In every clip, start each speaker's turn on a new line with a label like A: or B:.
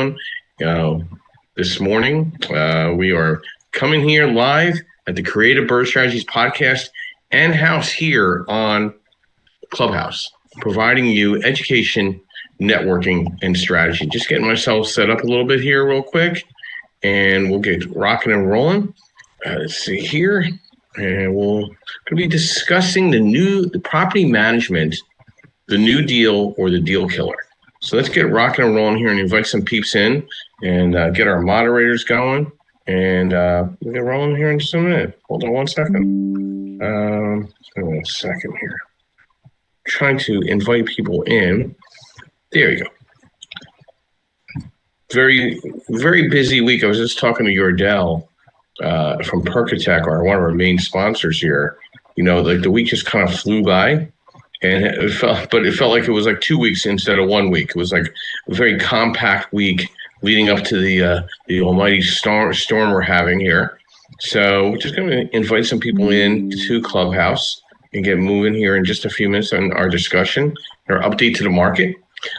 A: down uh, this morning. We are coming here live at the Creative Bird Strategies podcast and house here on Clubhouse, providing you education, networking, and strategy. Just getting myself set up a little bit here real quick, and we'll get rocking and rolling. Let's see here. And we'll going to be discussing the property management, the new deal or the deal killer. So let's get rocking and rolling here and invite some peeps in and get our moderators going. And we'll get rolling here in just a minute. Hold on one second. Hold on a second here. Trying to invite people in. There you go. Very, very busy week. I was just talking to Yordell from Percatech, one of our main sponsors here. You know, like the week just kind of flew by, and it felt like it was like 2 weeks instead of 1 week. It was like a very compact week leading up to the almighty storm we're having here. So we're just going to invite some people in to Clubhouse and get moving here in just a few minutes on our discussion, our update to the market.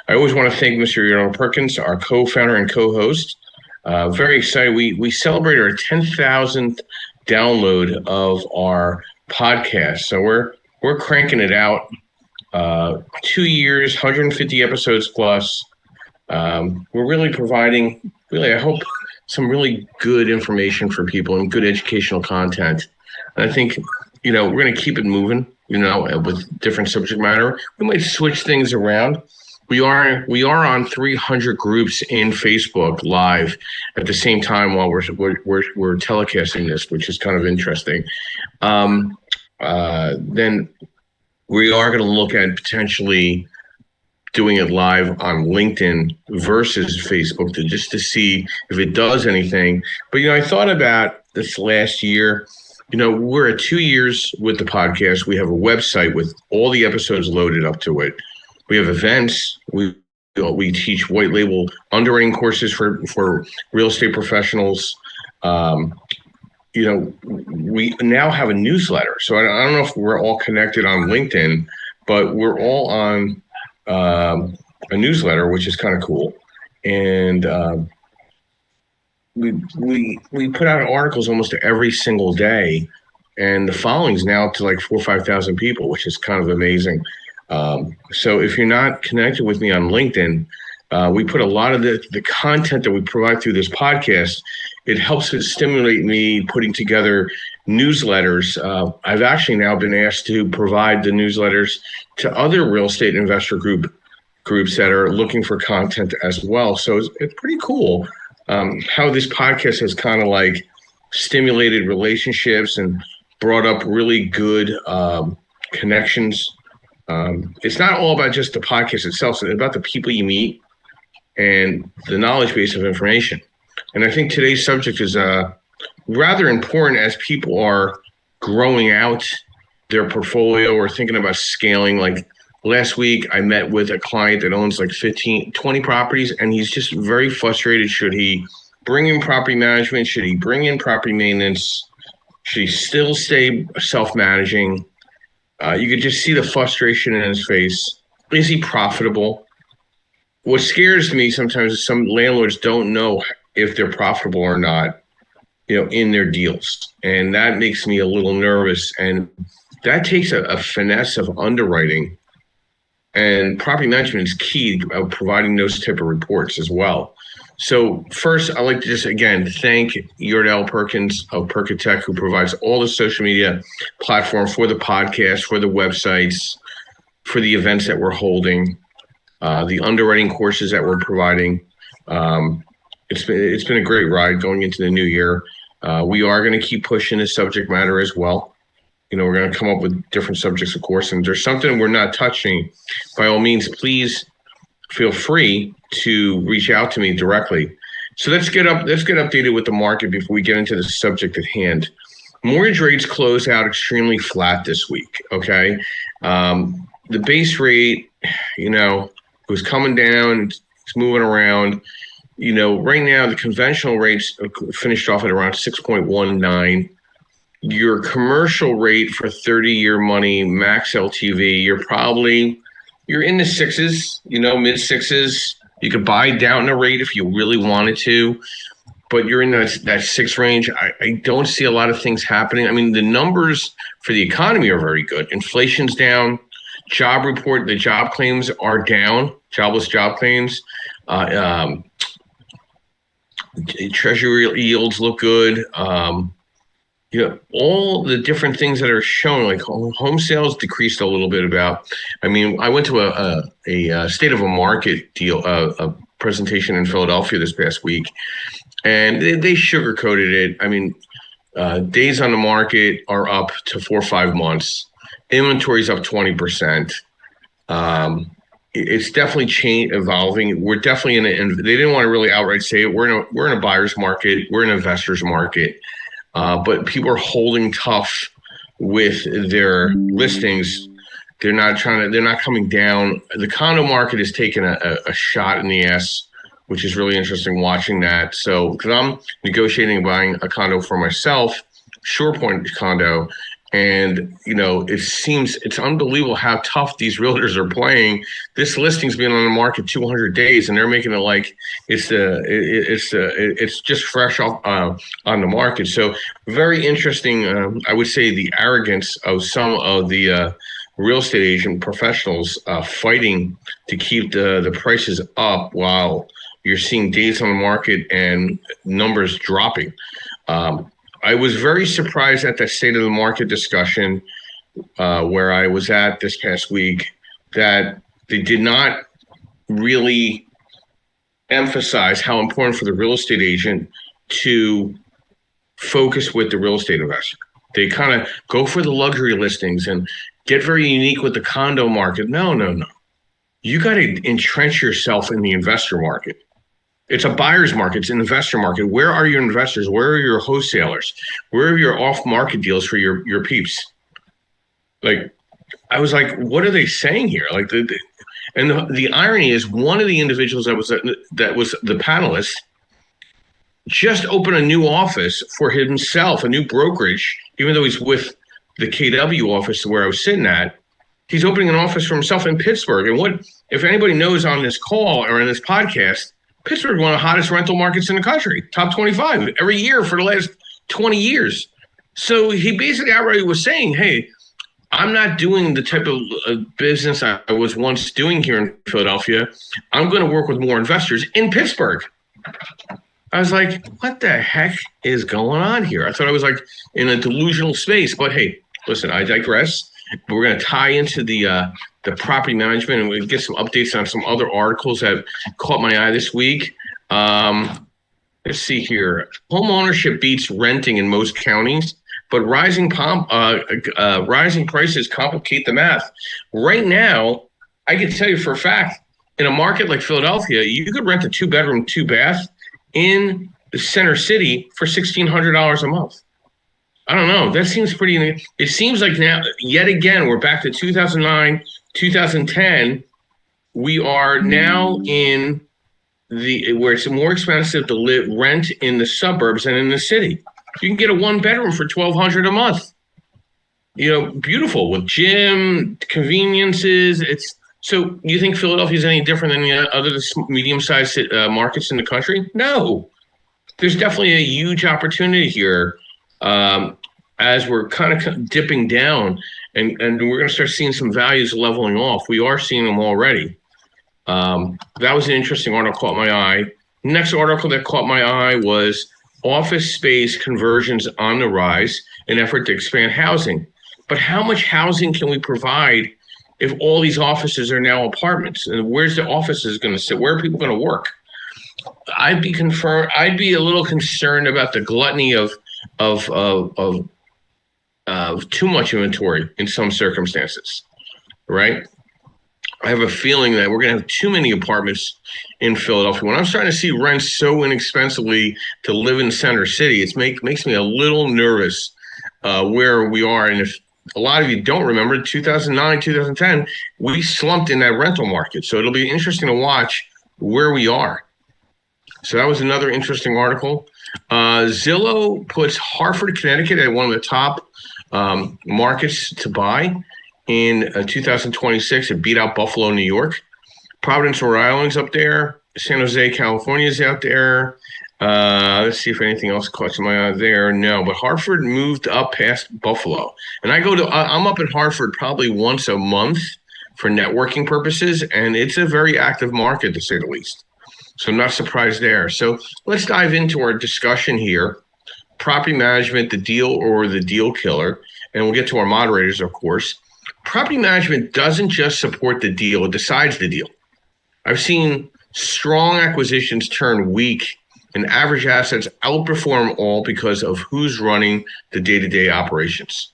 A: I always want to thank Mr. Yordell Perkins, our co-founder and co-host. Very excited. We celebrated our 10,000th download of our podcast. So we're cranking it out. 2 years, 150 episodes plus. We're really providing, I hope, some really good information for people and good educational content. And I think, we're going to keep it moving, with different subject matter. We might switch things around. We are on 300 groups in Facebook live at the same time while we're telecasting this, which is kind of interesting. Then we are going to look at potentially doing it live on LinkedIn versus Facebook to see if it does anything. But I thought about this last year. We're at 2 years with the podcast. We have a website with all the episodes loaded up to it. We have events. We teach white label underwriting courses for real estate professionals. We now have a newsletter. So I don't know if we're all connected on LinkedIn, but we're all on a newsletter, which is kind of cool. And we put out articles almost every single day, and the following's now to like 4,000 or 5,000 people, which is kind of amazing. So if you're not connected with me on LinkedIn, we put a lot of the content that we provide through this podcast. It helps to stimulate me putting together newsletters. I've actually now been asked to provide the newsletters to other real estate investor groups that are looking for content as well. So it's pretty cool how this podcast has kind of like stimulated relationships and brought up really good connections. It's not all about just the podcast itself. It's about the people you meet and the knowledge base of information. And I think today's subject is rather important as people are growing out their portfolio or thinking about scaling. Like last week, I met with a client that owns like 20 properties, and he's just very frustrated. Should he bring in property management? Should he bring in property maintenance? Should he still stay self-managing? You could just see the frustration in his face. Is he profitable? What scares me sometimes is some landlords don't know if they're profitable or not, in their deals. And that makes me a little nervous. And that takes a finesse of underwriting. And property management is key to providing those type of reports as well. So first, I'd like to just, again, thank Yordell Perkins of Percatech, who provides all the social media platform for the podcast, for the websites, for the events that we're holding, the underwriting courses that we're providing. It's been a great ride going into the new year. We are going to keep pushing this subject matter as well. We're going to come up with different subjects, of course, and there's something we're not touching. By all means, please feel free to reach out to me directly. So let's get updated with the market before we get into the subject at hand. Mortgage rates closed out extremely flat this week. Okay, the base rate, was coming down. It's moving around. Right now the conventional rates finished off at around 6.19. Your commercial rate for 30-year money, max LTV, you're in the sixes, mid sixes. You could buy down the rate if you really wanted to, but you're in that 6 range. I don't see a lot of things happening. I mean, the numbers for the economy are very good. Inflation's down. Job report, the job claims are down. Jobless job claims. Treasury yields look good. All the different things that are shown, like home sales decreased a little bit. I went to a state of a market deal, a presentation in Philadelphia this past week, and they sugarcoated it. I mean, days on the market are up to 4 or 5 months. Inventory's up 20%. It's definitely evolving. We're definitely they didn't want to really outright say it. We're in a buyer's market. We're an investor's market. But people are holding tough with their listings. They're not coming down. The condo market has taken a shot in the ass, which is really interesting watching that. So, because I'm negotiating buying a condo for myself, Shore Point condo, and it's unbelievable how tough these realtors are playing. This listing's been on the market 200 days, and they're making it like it's just fresh off on the market. So very interesting. I would say the arrogance of some of the real estate agent professionals fighting to keep the prices up while you're seeing days on the market and numbers dropping. I was very surprised at the state of the market discussion where I was at this past week that they did not really emphasize how important for the real estate agent to focus with the real estate investor. They kind of go for the luxury listings and get very unique with the condo market. No. You got to entrench yourself in the investor market. It's a buyer's market. It's an investor market. Where are your investors? Where are your wholesalers? Where are your off-market deals for your peeps? Like, I was like, what are they saying here? Like, the irony is, one of the individuals that was the panelist just opened a new office for himself, a new brokerage, even though he's with the KW office where I was sitting at. He's opening an office for himself in Pittsburgh. And what, if anybody knows on this call or in this podcast, Pittsburgh is one of the hottest rental markets in the country, top 25 every year for the last 20 years. So he basically outright was saying, hey, I'm not doing the type of business I was once doing here in Philadelphia. I'm going to work with more investors in Pittsburgh. I was like, what the heck is going on here? I thought I was like in a delusional space. But hey, listen, I digress. We're going to tie into the property management, and we'll get some updates on some other articles that caught my eye this week. Let's see here. Home ownership beats renting in most counties, but rising prices complicate the math. Right now, I can tell you for a fact, in a market like Philadelphia, you could rent a 2-bedroom, 2-bath in the center city for $1,600 a month. I don't know. That seems pretty. It seems like now, yet again, we're back to 2009, 2010. We are now in where it's more expensive to rent in the suburbs than in the city. You can get a 1-bedroom for $1,200 a month. Beautiful with gym, conveniences. So you think Philadelphia is any different than the other medium-sized markets in the country? No. There's definitely a huge opportunity here. As we're kind of dipping down and we're going to start seeing some values leveling off. We are seeing them already. That was an interesting article caught my eye. Next article that caught my eye was office space conversions on the rise in effort to expand housing. But how much housing can we provide if all these offices are now apartments? And where's the offices going to sit? Where are people going to work? I'd be a little concerned about the gluttony of too much inventory in some circumstances, right? I have a feeling that we're going to have too many apartments in Philadelphia. When I'm starting to see rents so inexpensively to live in Center City, it makes me a little nervous where we are. And if a lot of you don't remember, 2009, 2010, we slumped in that rental market. So it'll be interesting to watch where we are. So that was another interesting article. Zillow puts Hartford, Connecticut at one of the top markets to buy in 2026. It beat out Buffalo, New York. Providence, Rhode Island's up there. San Jose, California is out there. Let's see if anything else caught my eye there. No, but Hartford moved up past Buffalo. And I'm up in Hartford probably once a month for networking purposes, and it's a very active market, to say the least. So I'm not surprised there. So let's dive into our discussion here. Property management, the deal or the deal killer. And we'll get to our moderators, of course. Property management doesn't just support the deal, it decides the deal. I've seen strong acquisitions turn weak and average assets outperform all because of who's running the day-to-day operations.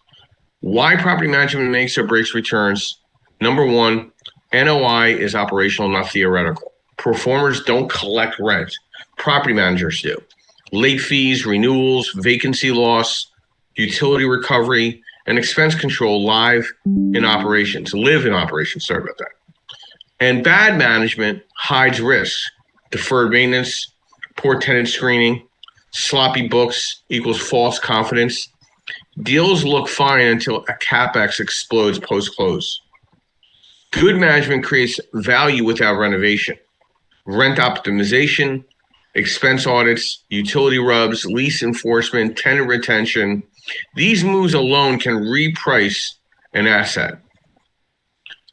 A: Why property management makes or breaks returns? Number one, NOI is operational, not theoretical. Performers don't collect rent. Property managers do. Late fees, renewals, vacancy loss, utility recovery, and expense control live in operations, sorry about that. And bad management hides risks, deferred maintenance, poor tenant screening, sloppy books equals false confidence. Deals look fine until a CapEx explodes post-close. Good management creates value without renovation. Rent optimization, expense audits, utility rubs, lease enforcement, tenant retention. These moves alone can reprice an asset.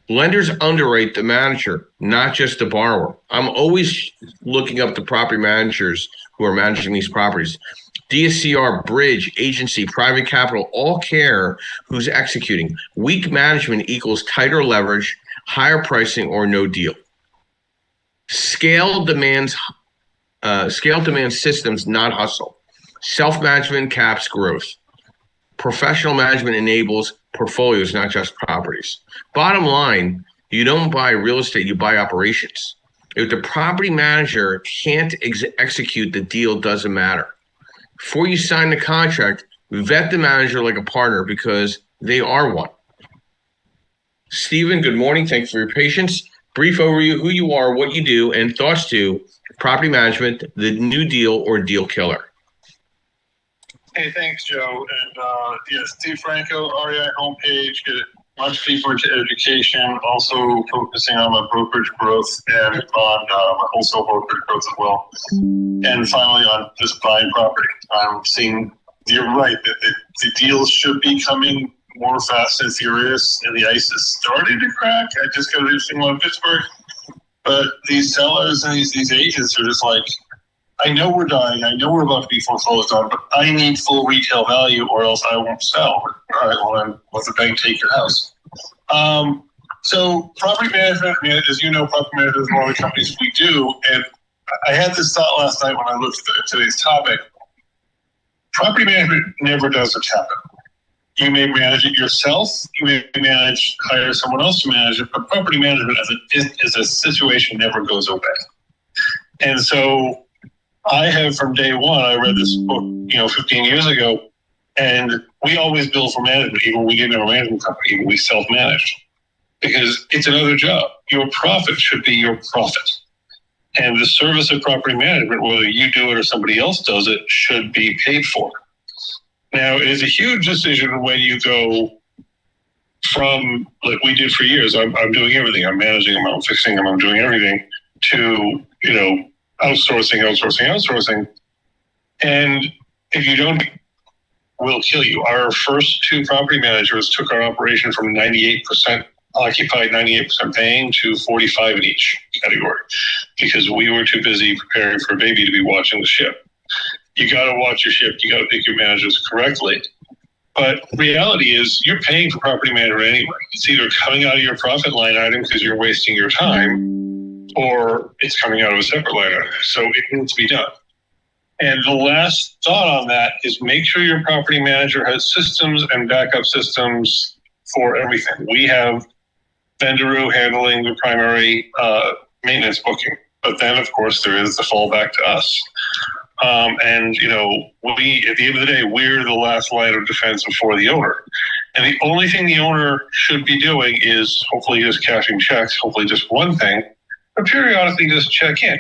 A: Lenders underrate the manager, not just the borrower. I'm always looking up the property managers who are managing these properties. DSCR, bridge, agency, private capital, all care who's executing. Weak management equals tighter leverage, higher pricing, or no deal. Scale demands systems, not hustle. Self-management caps growth. Professional management enables portfolios, not just properties. Bottom line, you don't buy real estate, you buy operations. If the property manager can't execute, the deal doesn't matter. Before you sign the contract, vet the manager like a partner because they are one. Stephen, good morning. Thanks for your patience. Brief overview, who you are, what you do, and thoughts to property management, the new deal or deal killer.
B: Hey, thanks, Joe. And Steve Franco, REI homepage, get much deeper into education, also focusing on my brokerage growth and on my wholesale brokerage growth as well. And finally, on just buying property. I'm seeing, you're right, that the deals should be coming more fast and furious, and the ice is starting to crack. I just got an interesting one in Pittsburgh. But these sellers and these agents are just like, I know we're dying. I know we're about to be foreclosed on, but I need full retail value or else I won't sell. All right, well, then let the bank take your house. So property management, as you know, property management is one of the companies we do. And I had this thought last night when I looked at today's topic. Property management never does just happen. You may manage it yourself. You may hire someone else to manage it. But property management as a situation never goes away. And so I have from day one, I read this book, 15 years ago, and we always bill for management, even when we didn't have a management company, even we self-managed, because it's another job. Your profit should be your profit. And the service of property management, whether you do it or somebody else does it, should be paid for. Now, it is a huge decision when you go from, like we did for years, I'm doing everything. I'm managing them, I'm fixing them, I'm doing everything, to, outsourcing. And if you don't, we'll kill you. Our first two property managers took our operation from 98% occupied, 98% paying to 45 in each category because we were too busy preparing for a baby to be watching the ship. You got to watch your ship. You got to pick your managers correctly. But reality is you're paying for property management anyway. It's either coming out of your profit line item because you're wasting your time, or it's coming out of a separate line item. So it needs to be done. And the last thought on that is make sure your property manager has systems and backup systems for everything. We have Vendaroo handling the primary maintenance booking. But then, of course, there is the fallback to us. We, at the end of the day, we're the last line of defense before the owner. And the only thing the owner should be doing is hopefully just cashing checks, hopefully just one thing, but periodically just check in.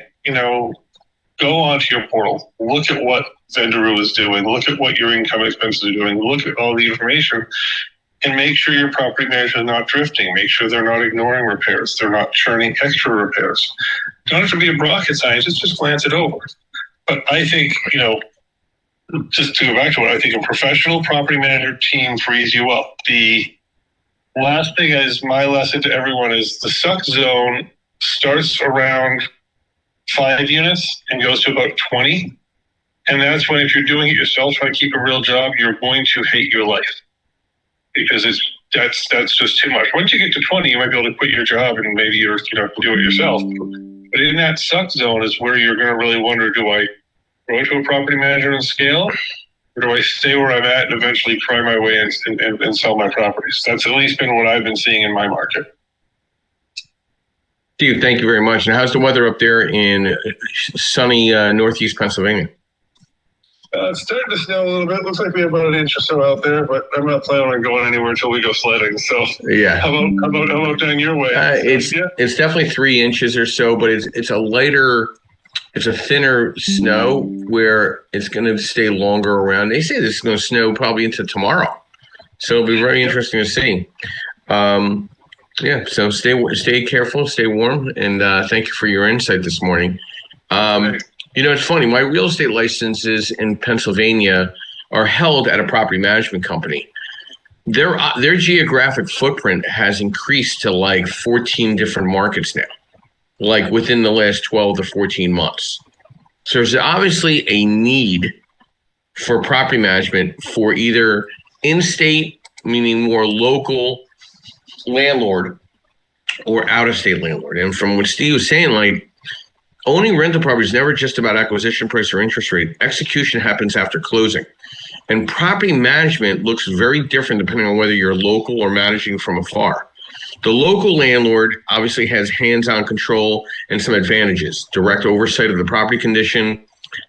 B: Go onto your portal, look at what Vendaroo is doing, look at what your income expenses are doing, look at all the information, and make sure your property manager is not drifting. Make sure they're not ignoring repairs. They're not churning extra repairs. You don't have to be a rocket scientist, just glance it over. But I think, just to go back to it, I think a professional property manager team frees you up. The last thing is my lesson to everyone is the suck zone starts around 5 units and goes to about 20. And that's when, if you're doing it yourself, trying to keep a real job, you're going to hate your life because that's just too much. Once you get to 20, you might be able to quit your job and maybe you're do it yourself. But in that suck zone is where you're going to really wonder, do I go to a property manager and scale, or do I stay where I'm at and eventually pry my way in and sell my properties? That's at least been what I've been seeing in my market.
A: Steve, thank you very much. And how's the weather up there in sunny Northeast Pennsylvania?
B: It's starting to snow a little bit. Looks like we have about an inch or so out there, but I'm not planning on going anywhere until we go sledding. So
A: yeah,
B: how about down your way?
A: It's definitely 3 inches or so, but it's a thinner snow where it's going to stay longer around. They say this is going to snow probably into tomorrow, so it'll be very interesting to see. So stay careful, stay warm, and thank you for your insight this morning. It's funny. My real estate licenses in Pennsylvania are held at a property management company. Their geographic footprint has increased to like 14 different markets now, like within the last 12 to 14 months. So there's obviously a need for property management for either in-state, meaning more local landlord, or out-of-state landlord. And from what Steve was saying, like, owning rental property is never just about acquisition price or interest rate. Execution happens after closing. And property management looks very different depending on whether you're local or managing from afar. The local landlord obviously has hands-on control and some advantages: direct oversight of the property condition,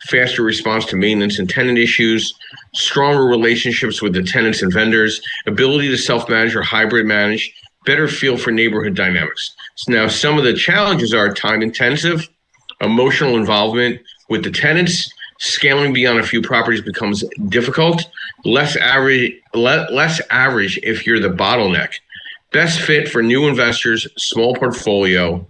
A: faster response to maintenance and tenant issues, stronger relationships with the tenants and vendors, ability to self-manage or hybrid manage, better feel for neighborhood dynamics. So now, some of the challenges are time-intensive, emotional involvement with the tenants. Scaling beyond a few properties becomes difficult. Less average if you're the bottleneck. Best fit for new investors, small portfolio,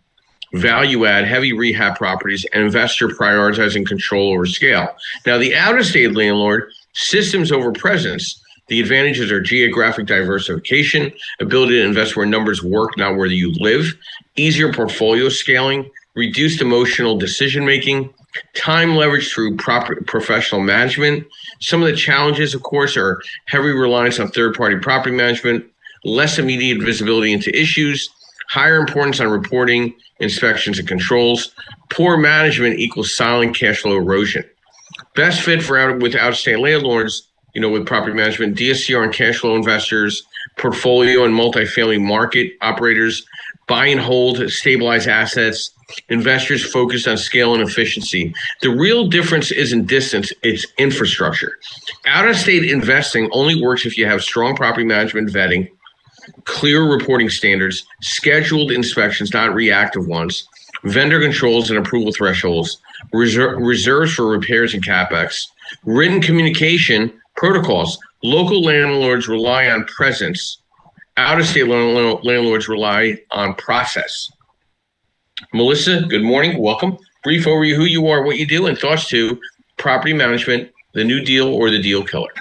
A: value add, heavy rehab properties, and investor prioritizing control over scale. Now, the out-of-state landlord, systems over presence. The advantages are geographic diversification, ability to invest where numbers work, not where you live, easier portfolio scaling, reduced emotional decision-making, time leverage through proper professional management. Some of the challenges, of course, are heavy reliance on third-party property management, less immediate visibility into issues, higher importance on reporting, inspections, and controls. Poor management equals silent cash flow erosion. Best fit with out-of-state landlords, with property management, DSCR and cash flow investors, portfolio and multifamily market operators, buy and hold, stabilize assets, investors focused on scale and efficiency. The real difference isn't distance, it's infrastructure. Out-of-state investing only works if you have strong property management vetting, clear reporting standards, scheduled inspections, not reactive ones, vendor controls and approval thresholds, reserves for repairs and CapEx, written communication protocols. Local landlords rely on presence. Out-of-state landlords rely on process. Melissa, good morning. Welcome. Brief overview who you are, what you do, and thoughts to property management, the new deal or the deal killer.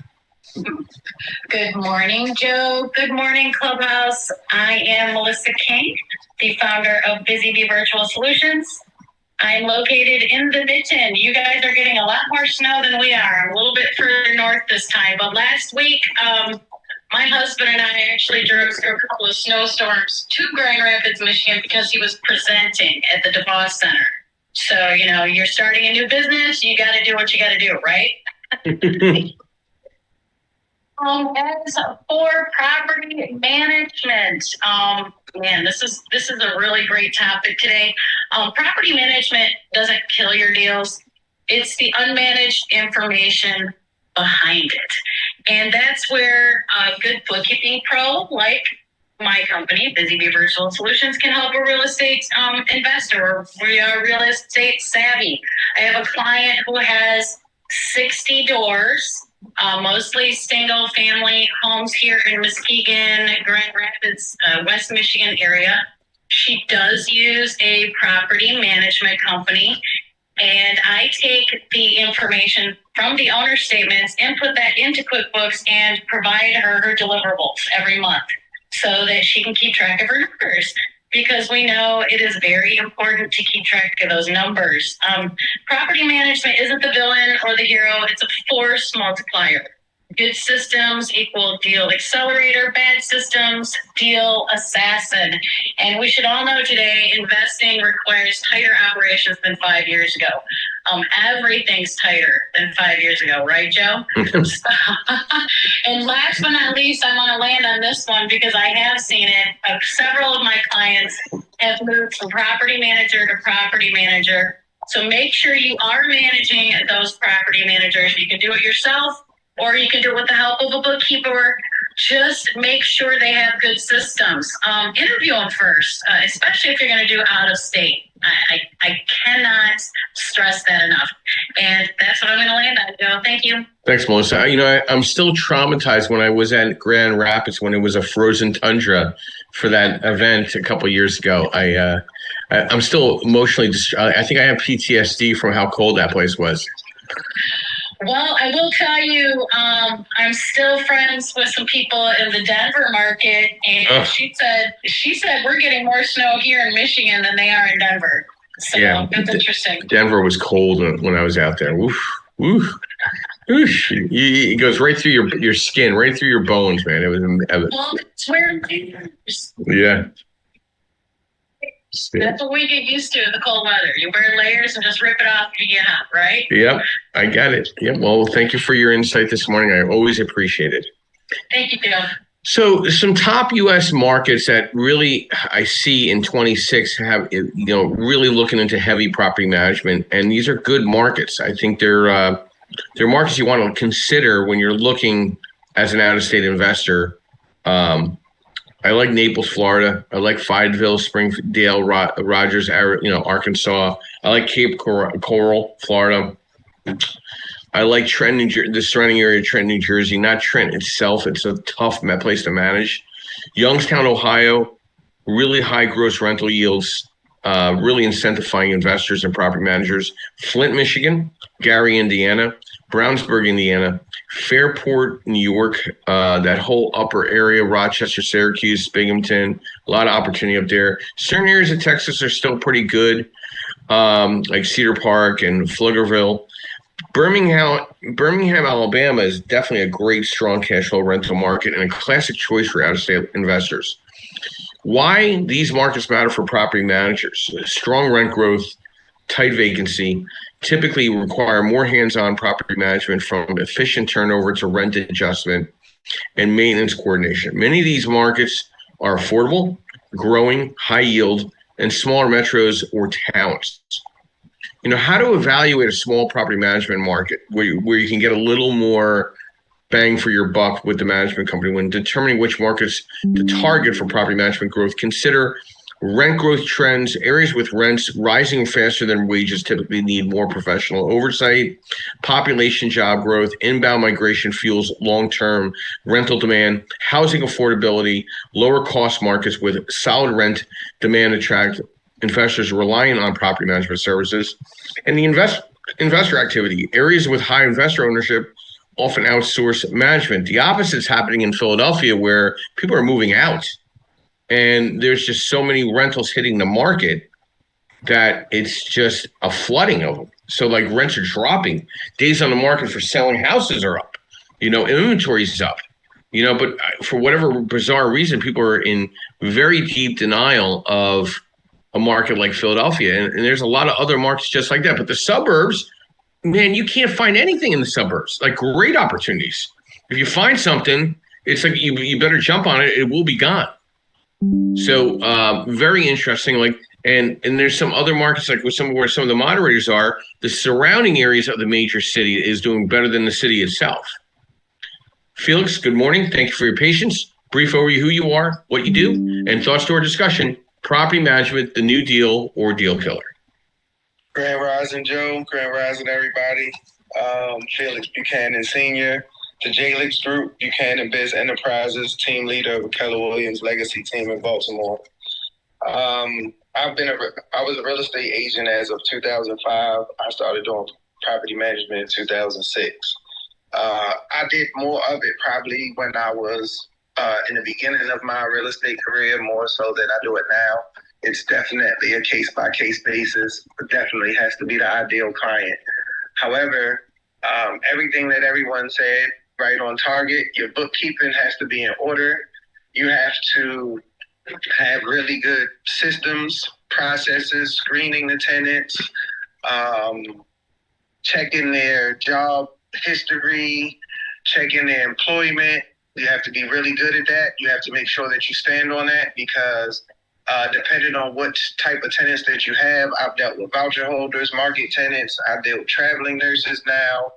C: Good morning, Joe. Good morning, Clubhouse. I am Melissa King, the founder of Busy Bee Virtual Solutions. I'm located in the Mitten. You guys are getting a lot more snow than we are. I'm a little bit further north this time. But last week, my husband and I actually drove through a couple of snowstorms to Grand Rapids, Michigan, because he was presenting at the DeVos Center. So, you're starting a new business, you got to do what you got to do, right? As for property management, this is a really great topic today. Property management doesn't kill your deals. It's the unmanaged information behind it. And that's where a good bookkeeping pro like my company, Busy Bee Virtual Solutions, can help a real estate investor or real estate savvy. I have a client who has 60 doors mostly single family homes here in Muskegon, Grand Rapids, West Michigan area. She does use a property management company, and I take the information from the owner statements, input that into QuickBooks, and provide her deliverables every month so that she can keep track of her numbers. Because we know it is very important to keep track of those numbers. Property management isn't the villain or the hero, it's a force multiplier. Good systems equal deal accelerator, bad systems, deal assassin. And we should all know today, investing requires tighter operations than 5 years ago. Everything's tighter than 5 years ago, right, Joe? And last but not least, I want to land on this one because I have seen it. Several of my clients have moved from property manager to property manager. So make sure you are managing those property managers. You can do it yourself, or you can do it with the help of a bookkeeper. Just make sure they have good systems. Interview them first, especially if you're going to do out of state. I cannot stress that enough. And that's what I'm going to land on, Joe. Thank you.
A: Thanks, Melissa. I'm still traumatized when I was at Grand Rapids when it was a frozen tundra for that event a couple of years ago. I'm still emotionally I think I have PTSD from how cold that place was.
C: Well, I will tell you, I'm still friends with some people in the Denver market, and she said we're getting more snow here in Michigan than they are in Denver. So yeah, that's interesting.
A: Denver was cold when I was out there. Woof, woof, woof. It goes right through your skin, right through your bones, man. It was.
C: Well, it's wearing layers.
A: Yeah.
C: That's what we get used to in the cold weather. You wear layers and just rip it off when you get hot, right?
A: Yep, I got it. Yep. Well, thank you for your insight this morning. I always appreciate it.
C: Thank you, Bill.
A: So some top U.S. markets that really I see in 26 have, really looking into heavy property management. And these are good markets. I think they're markets you want to consider when you're looking as an out-of-state investor. I like Naples, Florida. I like Fayetteville, Springdale, Rogers, Arkansas. I like Cape Coral, Florida. I like Trenton, the surrounding area of Trenton, New Jersey. Not Trent itself. It's a tough place to manage. Youngstown, Ohio, really high gross rental yields, really incentivizing investors and property managers. Flint, Michigan, Gary, Indiana, Brownsburg, Indiana, Fairport, New York, that whole upper area, Rochester, Syracuse, Binghamton, a lot of opportunity up there. Certain areas of Texas are still pretty good, like Cedar Park and Pflugerville. Birmingham, Alabama is definitely a great, strong cash flow rental market and a classic choice for out-of-state investors. Why these markets matter for property managers? Strong rent growth, tight vacancy, typically require more hands-on property management, from efficient turnover to rent adjustment and maintenance coordination. Many of these markets are affordable, growing, high yield, and smaller metros or towns. How to evaluate a small property management market where you can get a little more bang for your buck with the management company when determining which markets to target for property management growth. Consider rent growth trends. Areas with rents rising faster than wages typically need more professional oversight. Population job growth, inbound migration fuels long-term rental demand. Housing affordability, lower cost markets with solid rent demand attract investors relying on property management services. And the investor activity. Areas with high investor ownership often outsource management. The opposite is happening in Philadelphia, where people are moving out. And there's just so many rentals hitting the market that it's just a flooding of them. So like rents are dropping. Days on the market for selling houses are up. Inventory is up. But for whatever bizarre reason, people are in very deep denial of a market like Philadelphia. And there's a lot of other markets just like that. But the suburbs, man, you can't find anything in the suburbs. Like great opportunities. If you find something, it's like you better jump on it. It will be gone. So very interesting. And there's some other markets like where some of the moderators are. The surrounding areas of the major city is doing better than the city itself. Felix, good morning. Thank you for your patience. Brief overview who you are, what you do, and thoughts to our discussion. Property management, the new deal or deal killer.
D: Grand Rising, Joe. Grand Rising, everybody. Felix Buchanan Sr., the Jalix Group, Buchanan Biz Enterprises, team leader of Keller Williams Legacy Team in Baltimore. I was a real estate agent as of 2005. I started doing property management in 2006. I did more of it probably when I was in the beginning of my real estate career, more so than I do it now. It's definitely a case-by-case basis. It definitely has to be the ideal client. However, everything that everyone said, right on target. Your bookkeeping has to be in order. You have to have really good systems, processes, screening the tenants, checking their job history, checking their employment. You have to be really good at that. You have to make sure that you stand on that because depending on what type of tenants that you have, I've dealt with voucher holders, market tenants. I've dealt with traveling nurses now.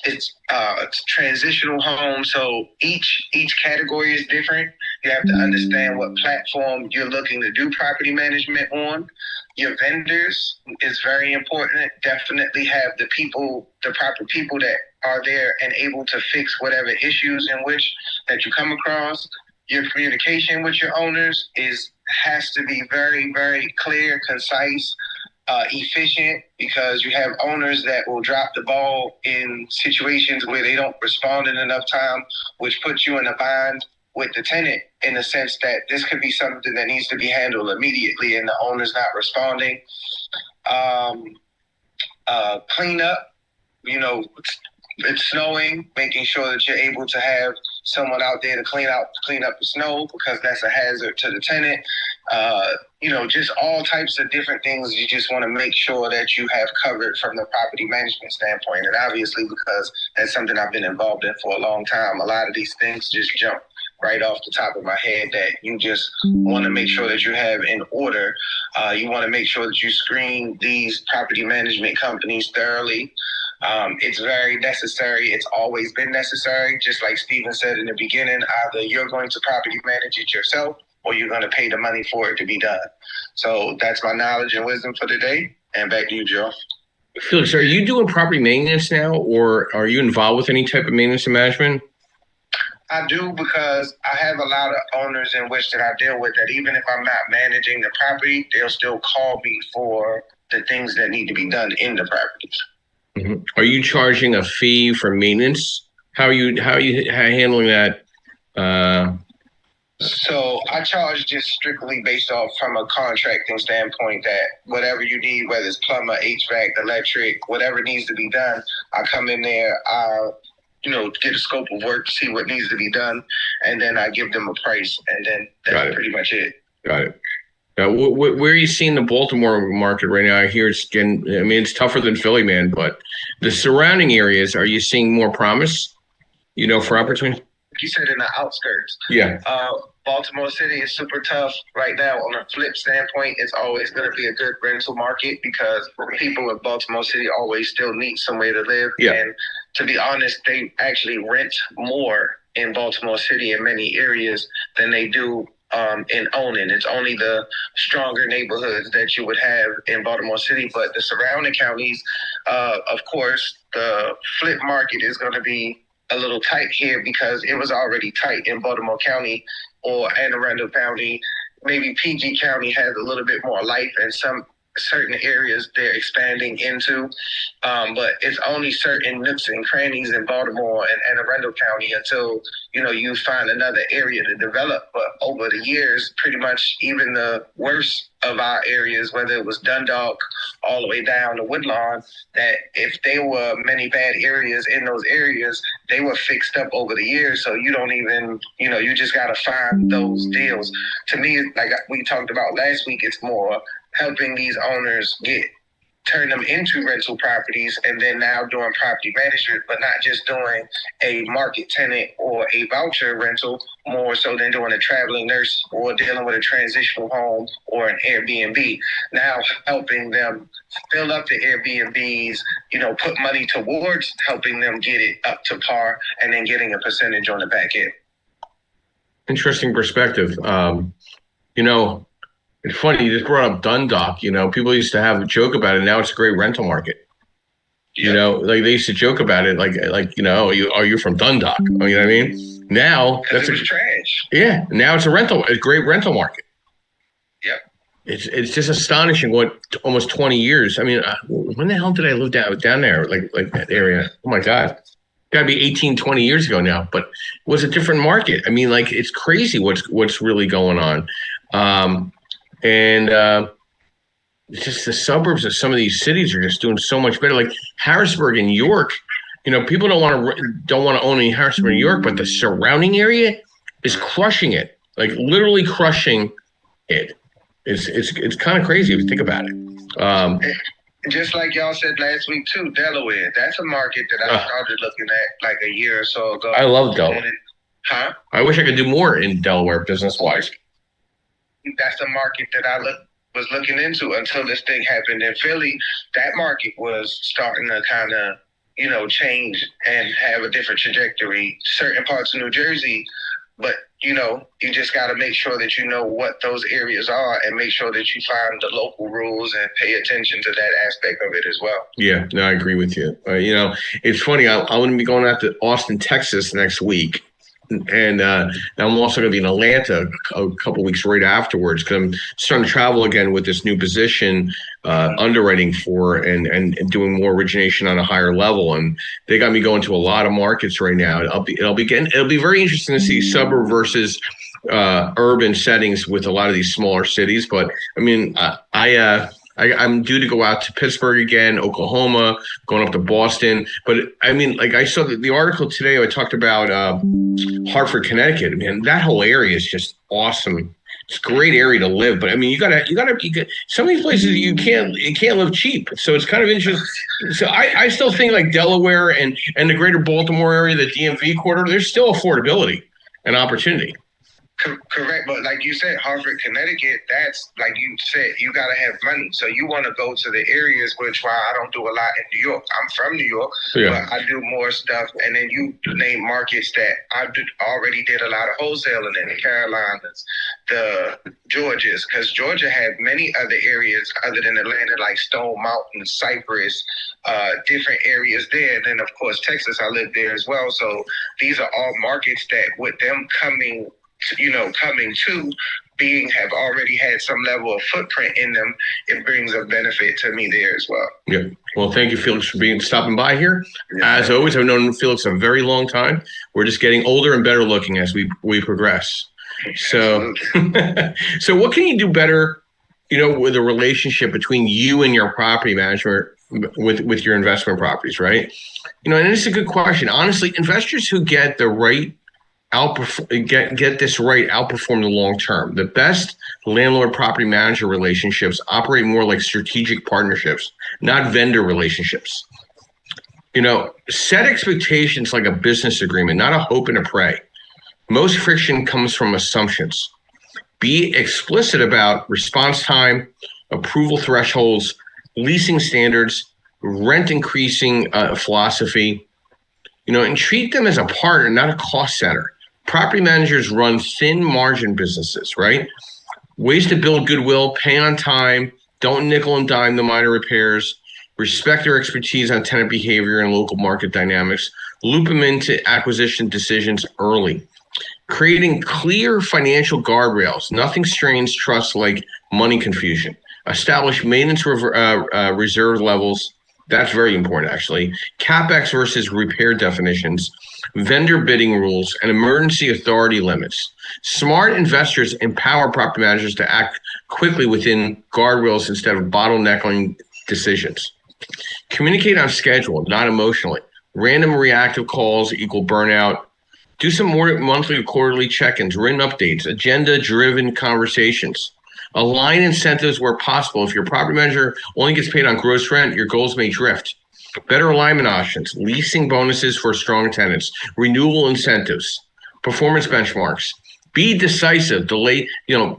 D: It's transitional homes. So each category is different. You have to understand what platform you're looking to do property management on. Your vendors is very important. Definitely have the proper people that are there and able to fix whatever issues in which that you come across. Your communication with your owners has to be very, very clear, concise, efficient, because you have owners that will drop the ball in situations where they don't respond in enough time, which puts you in a bind with the tenant in the sense that this could be something that needs to be handled immediately and the owner's not responding. Cleanup, it's snowing, making sure that you're able to have someone out there to clean up the snow because that's a hazard to the tenant. Just all types of different things you just want to make sure that you have covered from the property management standpoint. And obviously, because that's something I've been involved in for a long time, a lot of these things just jump right off the top of my head that you just want to make sure that you have in order. You want to make sure that you screen these property management companies thoroughly. It's very necessary. It's always been necessary. Just like Stephen said in the beginning, either you're going to property manage it yourself or you're going to pay the money for it to be done. So that's my knowledge and wisdom for today. And back to you, Joe.
A: Felix, are you doing property maintenance now, or are you involved with any type of maintenance and management?
D: I do, because I have a lot of owners in which that I deal with that even if I'm not managing the property, they'll still call me for the things that need to be done in the properties.
A: Mm-hmm. Are you charging a fee for maintenance? How are you handling that?
D: So I charge just strictly based off from a contracting standpoint that whatever you need, whether it's plumber, HVAC, electric, whatever needs to be done, I come in there, get a scope of work, see what needs to be done, and then I give them a price, and then that's pretty much it.
A: Got it. Now, where are you seeing the Baltimore market right now? I hear it's tougher than Philly, man, but the surrounding areas, are you seeing more promise, for opportunity?
D: You said in the outskirts.
A: Yeah.
D: Baltimore City is super tough right now. On a flip standpoint, it's always going to be a good rental market because people in Baltimore City always still need somewhere to live.
A: Yeah.
D: And to be honest, they actually rent more in Baltimore City in many areas than they do in owning. It's only the stronger neighborhoods that you would have in Baltimore City, but the surrounding counties, of course, the flip market is going to be a little tight here because it was already tight in Baltimore County or Anne Arundel County. Maybe PG County has a little bit more life and some certain areas they're expanding into, but it's only certain nooks and crannies in Baltimore and Anne Arundel County until you find another area to develop. But over the years, pretty much even the worst of our areas, whether it was Dundalk all the way down to Woodlawn, that if there were many bad areas in those areas, they were fixed up over the years. So you don't even, you just got to find those deals. To me, like we talked about last week, it's more helping these owners turn them into rental properties and then now doing property management, but not just doing a market tenant or a voucher rental, more so than doing a traveling nurse or dealing with a transitional home or an Airbnb. Now helping them fill up the Airbnbs, put money towards helping them get it up to par and then getting a percentage on the back end.
A: Interesting perspective. It's funny, you just brought up Dundalk. People used to have a joke about it. Now it's a great rental market. You know, like they used to joke about it, like you're from Dundalk. You know what I mean? Now
D: that's trash.
A: Yeah, now it's a great rental market.
D: Yep.
A: It's just astonishing what almost 20 years. I mean, when the hell did I live down there? Like that area? Oh my God. Got to be 18, 20 years ago now, but it was a different market. I mean, like it's crazy what's really going on. It's just the suburbs of some of these cities are just doing so much better. Like Harrisburg and York, people don't want to own in Harrisburg, New York, but the surrounding area is crushing it, like literally crushing it. It's kind of crazy if you think about it.
D: Just like y'all said last week too, Delaware. That's a market that I started looking at like a year or so ago.
A: I love Delaware.
D: Huh?
A: I wish I could do more in Delaware business-wise.
D: That's the market that I was looking into until this thing happened in Philly. That market was starting to kind of, change and have a different trajectory. Certain parts of New Jersey, but you just got to make sure that you know what those areas are and make sure that you find the local rules and pay attention to that aspect of it as well.
A: Yeah, no, I agree with you. It's funny. I'm going to be going out to Austin, Texas next week. And I'm also going to be in Atlanta a couple of weeks right afterwards because I'm starting to travel again with this new position, underwriting for and doing more origination on a higher level. And they got me going to a lot of markets right now. It'll be very interesting to see suburb versus urban settings with a lot of these smaller cities. But I mean, I'm due to go out to Pittsburgh again, Oklahoma, going up to Boston. But I mean, like I saw the article today. I talked about Hartford, Connecticut. I mean, that whole area is just awesome. It's a great area to live. But I mean, you got some of these places you can't live cheap. So it's kind of interesting. So I still think like Delaware and the greater Baltimore area, the DMV corridor, there's still affordability and opportunity.
D: Correct, but like you said, Hartford, Connecticut, that's like you said, you got to have money. So you want to go to the areas, which why I don't do a lot in New York. I'm from New York, but I do more stuff. And then you name markets that I already did a lot of wholesaling in, the Carolinas, the Georgias, because Georgia had many other areas other than Atlanta, like Stone Mountain, Cypress, different areas there. And then, of course, Texas, I lived there as well. So these are all markets that with them coming to being have already had some level of footprint in them, it brings a benefit to me there as well.
A: Yeah. Well, thank you, Felix, for stopping by here. Yeah. As always, I've known Felix a very long time. We're just getting older and better looking as we progress. So, so what can you do better, with a relationship between you and your property manager with your investment properties, right? And it's a good question. Honestly, investors who get the right get this right outperform the long term. The best landlord property manager relationships operate more like strategic partnerships, not vendor relationships. Set expectations like a business agreement, not a hope and a pray. Most friction comes from assumptions. Be explicit about response time, approval thresholds, leasing standards, rent increasing philosophy, and treat them as a partner, not a cost center. Property managers run thin margin businesses, right? Ways to build goodwill, pay on time, don't nickel and dime the minor repairs, respect their expertise on tenant behavior and local market dynamics, loop them into acquisition decisions early. Creating clear financial guardrails, nothing strains trust like money confusion. Establish maintenance reserve levels. That's very important, actually. CapEx versus repair definitions, vendor bidding rules, and emergency authority limits. Smart investors empower property managers to act quickly within guardrails instead of bottlenecking decisions. Communicate on schedule, not emotionally. Random reactive calls equal burnout. Do some more monthly or quarterly check-ins, written updates, agenda-driven conversations. Align incentives where possible. If your property manager only gets paid on gross rent, your goals may drift. Better alignment options, leasing bonuses for strong tenants, renewal incentives, performance benchmarks. Be decisive. Delay,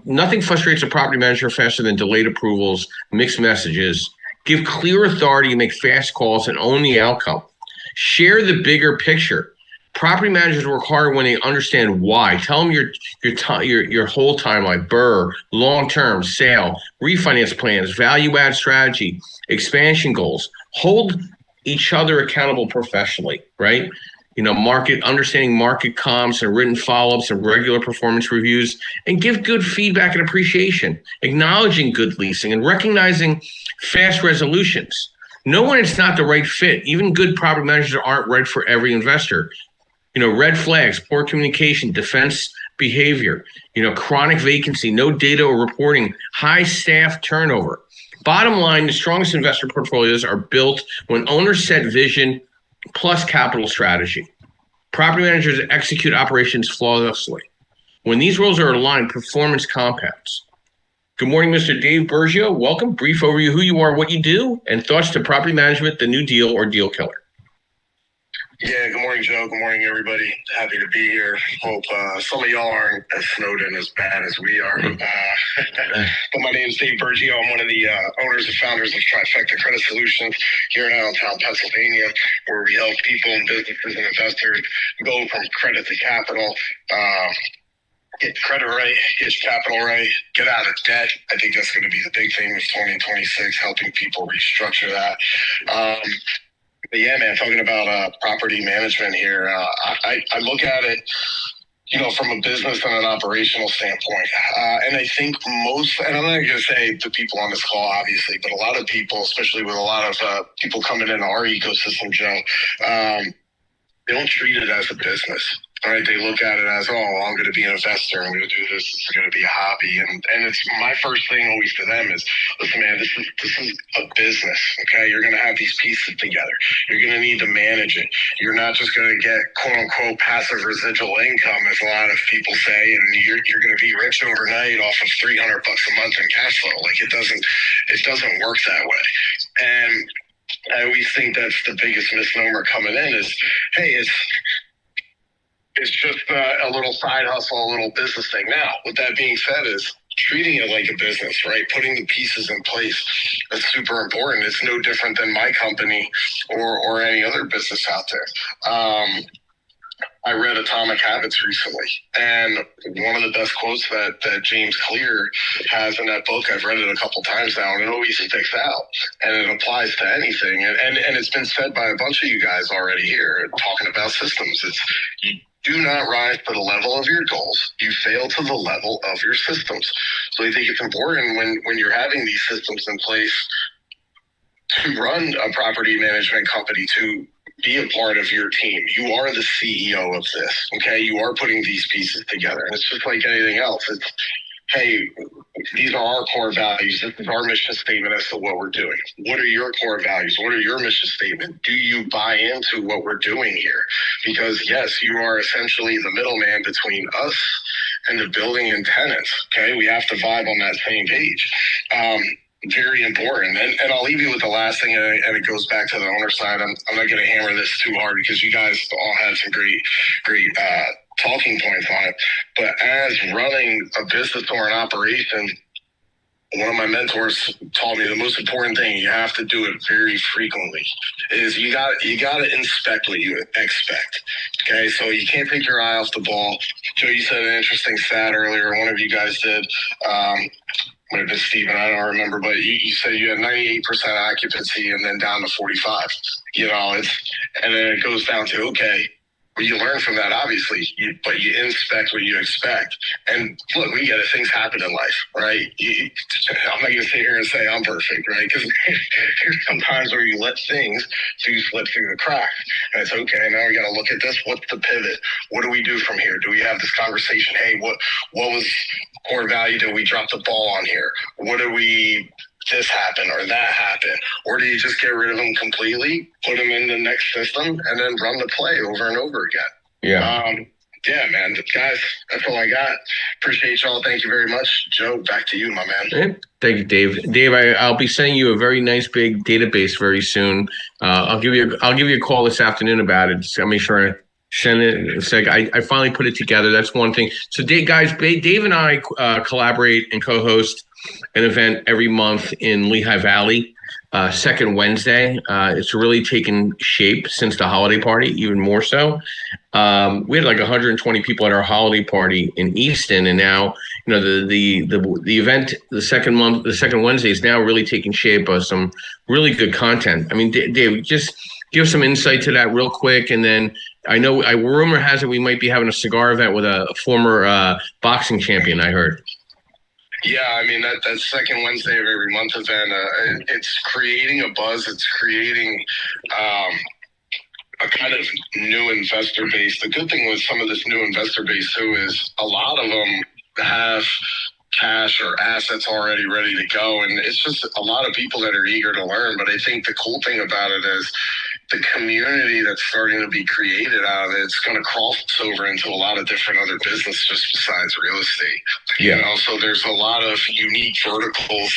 A: nothing frustrates a property manager faster than delayed approvals, mixed messages. Give clear authority, make fast calls, and own the outcome. Share the bigger picture. Property managers work hard when they understand why. Tell them your whole timeline, BRRRR, long-term, sale, refinance plans, value-add strategy, expansion goals. Hold each other accountable professionally, right? Understanding market comps and written follow-ups and regular performance reviews, and give good feedback and appreciation, acknowledging good leasing and recognizing fast resolutions. Know when it's not the right fit. Even good property managers aren't right for every investor. Red flags, poor communication, defense behavior, chronic vacancy, no data or reporting, high staff turnover. Bottom line, the strongest investor portfolios are built when owners set vision plus capital strategy. Property managers execute operations flawlessly. When these roles are aligned, performance compounds. Good morning, Mr. Dave Burgio. Welcome. Brief overview, who you are, what you do, and thoughts to property management, the new deal or deal killer.
E: Yeah, good morning, Joe. Good morning, everybody. Happy to be here. Hope some of y'all aren't as snowed in as bad as we are. But my name is Dave Burgio. I'm one of the owners and founders of Trifecta Credit Solutions here in Allentown, Pennsylvania, where we help people and businesses and investors go from credit to capital, get credit right, get capital right, get out of debt. I think that's going to be the big thing with 2026, helping people restructure that. But yeah, man, talking about property management here, I look at it, from a business and an operational standpoint. And I think and I'm not going to say the people on this call, obviously, but a lot of people, especially with a lot of people coming into our ecosystem, Joe, they don't treat it as a business. All right, they look at it as, I'm going to be an investor. I'm going to do this. This is going to be a hobby. And it's my first thing always to them is, listen, man, this is a business, okay? You're going to have these pieces together. You're going to need to manage it. You're not just going to get, quote unquote, passive residual income, as a lot of people say, and you're going to be rich overnight off of $300 a month in cash flow. Like, it doesn't work that way. And I always think that's the biggest misnomer coming in is, hey, it's just a little side hustle, a little business thing. Now, with that being said, is treating it like a business, right? Putting the pieces in place is super important. It's no different than my company or any other business out there. I read Atomic Habits recently, and one of the best quotes that James Clear has in that book, I've read it a couple times now, and it always sticks out, and it applies to anything. And it's been said by a bunch of you guys already here, talking about systems. It's, you do not rise to the level of your goals. You fail to the level of your systems. So I think it's important when you're having these systems in place to run a property management company, to be a part of your team. You are the CEO of this, okay? You are putting these pieces together. And it's just like anything else. It's, hey, these are our core values. This is our mission statement as to what we're doing. What are your core values? What are your mission statement? Do you buy into what we're doing here? Because yes, you are essentially the middleman between us and the building and tenants, okay? We have to vibe on that same page. Very important. And I'll leave you with the last thing, and it goes back to the owner side. I'm not going to hammer this too hard because you guys all have some great talking points on it. But as running a business or an operation, one of my mentors taught me the most important thing, you have to do it very frequently, is you got to inspect what you expect. Okay, so you can't take your eye off the ball. Joe, you said an interesting stat earlier. One of you guys did. Might have been Steven, I don't remember, but you said you had 98% occupancy and then down to 45. And then it goes down to, okay, well, you learn from that, obviously, but you inspect what you expect. And look, we get it. Things happen in life, right? I'm not going to sit here and say I'm perfect, right? Because there's sometimes where you let things slip through the cracks. And it's okay, now we got to look at this. What's the pivot? What do we do from here? Do we have this conversation? Hey, what was core value? Did we drop the ball on here? What do we... this happen or that happen? Or do you just get rid of them completely, put them in the next system, and then run the play over and over again?
A: Yeah.
E: Yeah, man. Guys, that's all I got. Appreciate y'all. Thank you very much. Joe, back to you, my man.
A: Thank you, Dave. Dave, I'll be sending you a very nice big database very soon. I'll give you a call this afternoon about it. So I'll make sure I send it. It's like I finally put it together. That's one thing. So, Dave and I collaborate and co-host an event every month in Lehigh Valley, second Wednesday. It's really taken shape since the holiday party, even more so. We had like 120 people at our holiday party in Easton, and now the event, the second Wednesday is now really taking shape of some really good content. I mean, Dave, just give some insight to that real quick? And then I know rumor has it we might be having a cigar event with a former boxing champion, I heard.
E: Yeah, I mean, that second Wednesday of every month event, it's creating a buzz. It's creating a kind of new investor base. The good thing with some of this new investor base, too, is a lot of them have cash or assets already ready to go. And it's just a lot of people that are eager to learn. But I think the cool thing about it is the community that's starting to be created out of it, it's going to cross over into a lot of different other businesses just besides real estate.
A: Yeah.
E: You know, so there's a lot of unique verticals,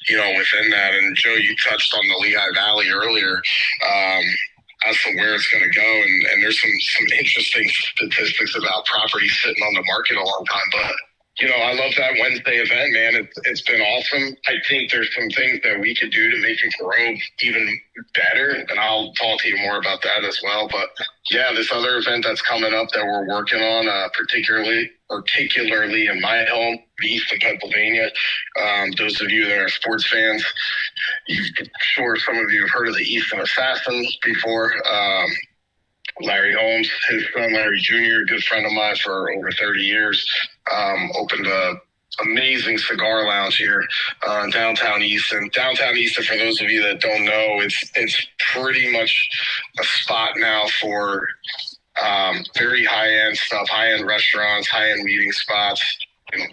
E: within that. And Joe, you touched on the Lehigh Valley earlier. As to where it's going to go, and there's some interesting statistics about properties sitting on the market a long time. But I love that Wednesday event, man. It's been awesome. I think there's some things that we could do to make it grow even better, and I'll talk to you more about that as well. But yeah, this other event that's coming up that we're working on, particularly in my home, Easton, Pennsylvania. Those of you that are sports fans, sure some of you have heard of the Easton Assassins before. Larry Holmes, his son Larry Jr., a good friend of mine for over 30 years, opened a amazing cigar lounge here in downtown Easton. Downtown Easton, for those of you that don't know, it's pretty much a spot now for very high-end stuff, high-end restaurants, high-end meeting spots.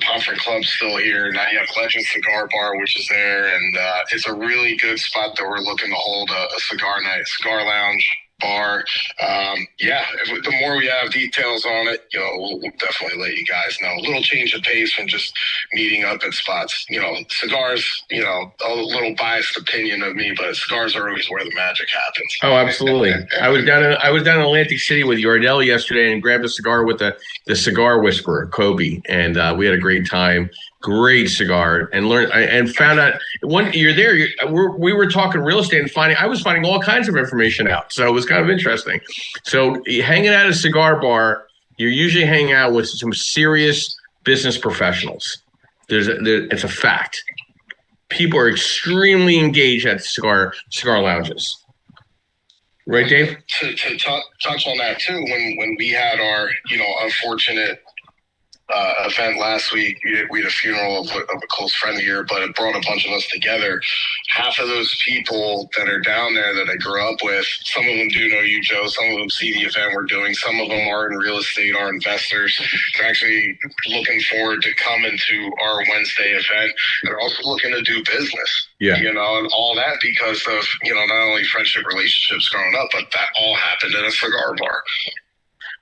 E: Pomfret Club's still here. Now you have Legend Cigar Bar, which is there, and it's a really good spot that we're looking to hold a cigar night, cigar lounge, bar. The more we have details on it, we'll definitely let you guys know. A little change of pace from just meeting up at spots. Cigars, a little biased opinion of me, but cigars are always where the magic happens.
A: Oh, absolutely. I was down in Atlantic City with Yardell yesterday and grabbed a cigar with the Cigar Whisperer, Kobe, and we had a great time. Great cigar, and learned and found out when you're there. We were talking real estate and I was finding all kinds of information out. So it was kind of interesting. So hanging out at a cigar bar, you're usually hanging out with some serious business professionals. It's a fact. People are extremely engaged at cigar lounges. Right, Dave?
E: To touch on that too, when we had our unfortunate event last week, we had a funeral of a close friend here, but it brought a bunch of us together. Half of those people that are down there that I grew up with, some of them do know you, Joe. Some of them see the event we're doing. Some of them are in real estate, are investors. They're actually looking forward to coming to our Wednesday event. They're also looking to do business.
A: Yeah.
E: And all that because of, not only friendship relationships growing up, but that all happened in a cigar bar.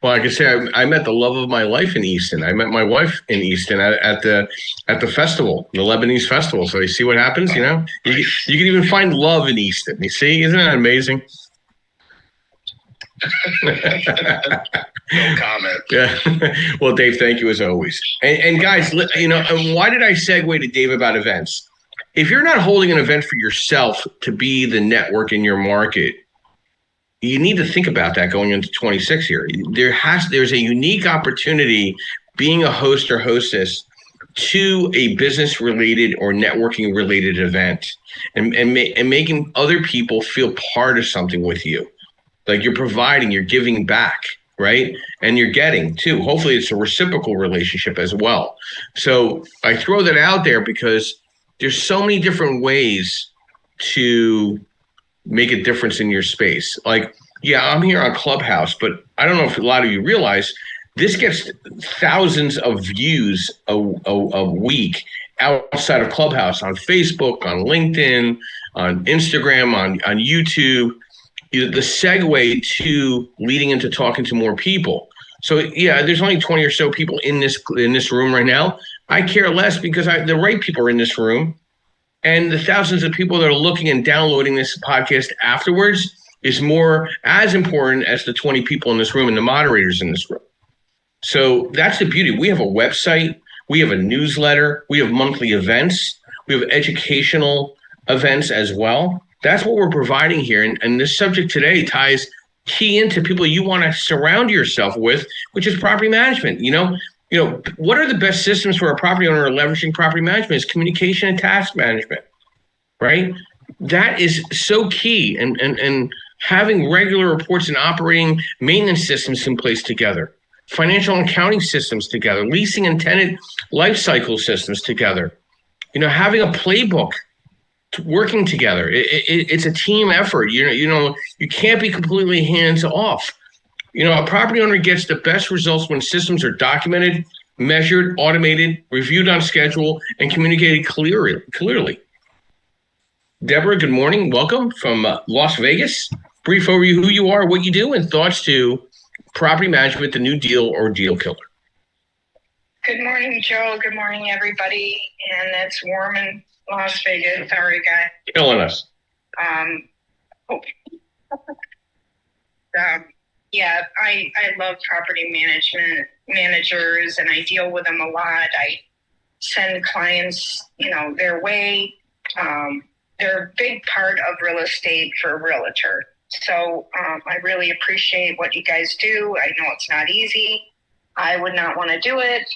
A: Well, I can say I met the love of my life in Easton. I met my wife in Easton at the festival, the Lebanese festival. So you see what happens, you can even find love in Easton. You see, isn't that amazing?
E: No comment.
A: Yeah. Well, Dave, thank you as always. And guys, why did I segue to Dave about events? If you're not holding an event for yourself to be the network in your market, you need to think about that going into 26 here. There's a unique opportunity being a host or hostess to a business related or networking related event and making other people feel part of something with you. Like you're providing, you're giving back, right? And you're getting too. Hopefully it's a reciprocal relationship as well. So I throw that out there because there's so many different ways to make a difference in your space. Like, yeah, I'm here on Clubhouse, but I don't know if a lot of you realize this gets thousands of views a week outside of Clubhouse, on Facebook, on LinkedIn, on Instagram, on YouTube. The segue to leading into talking to more people. So yeah, there's only 20 or so people in this room right now. I care less because the right people are in this room. And the thousands of people that are looking and downloading this podcast afterwards is more as important as the 20 people in this room and the moderators in this room. So that's the beauty. We have a website. We have a newsletter. We have monthly events. We have educational events as well. That's what we're providing here. And this subject today ties key into people you want to surround yourself with, which is property management. What are the best systems for a property owner leveraging property management? Is communication and task management, right? That is so key. And having regular reports and operating maintenance systems in place together, financial and accounting systems together, leasing and tenant life cycle systems together, having a playbook, working together. It's a team effort. You can't be completely hands off. A property owner gets the best results when systems are documented, measured, automated, reviewed on schedule, and communicated clearly. Deborah, good morning. Welcome from Las Vegas. Brief overview who you are, what you do, and thoughts to property management, the new deal or deal killer.
F: Good morning, Joe. Good morning, everybody. And it's warm in Las Vegas. Sorry, guy.
A: Killing us.
F: Yeah, I love property managers, and I deal with them a lot. I send clients, their way. They're a big part of real estate for a realtor. So I really appreciate what you guys do. I know it's not easy. I would not want to do it,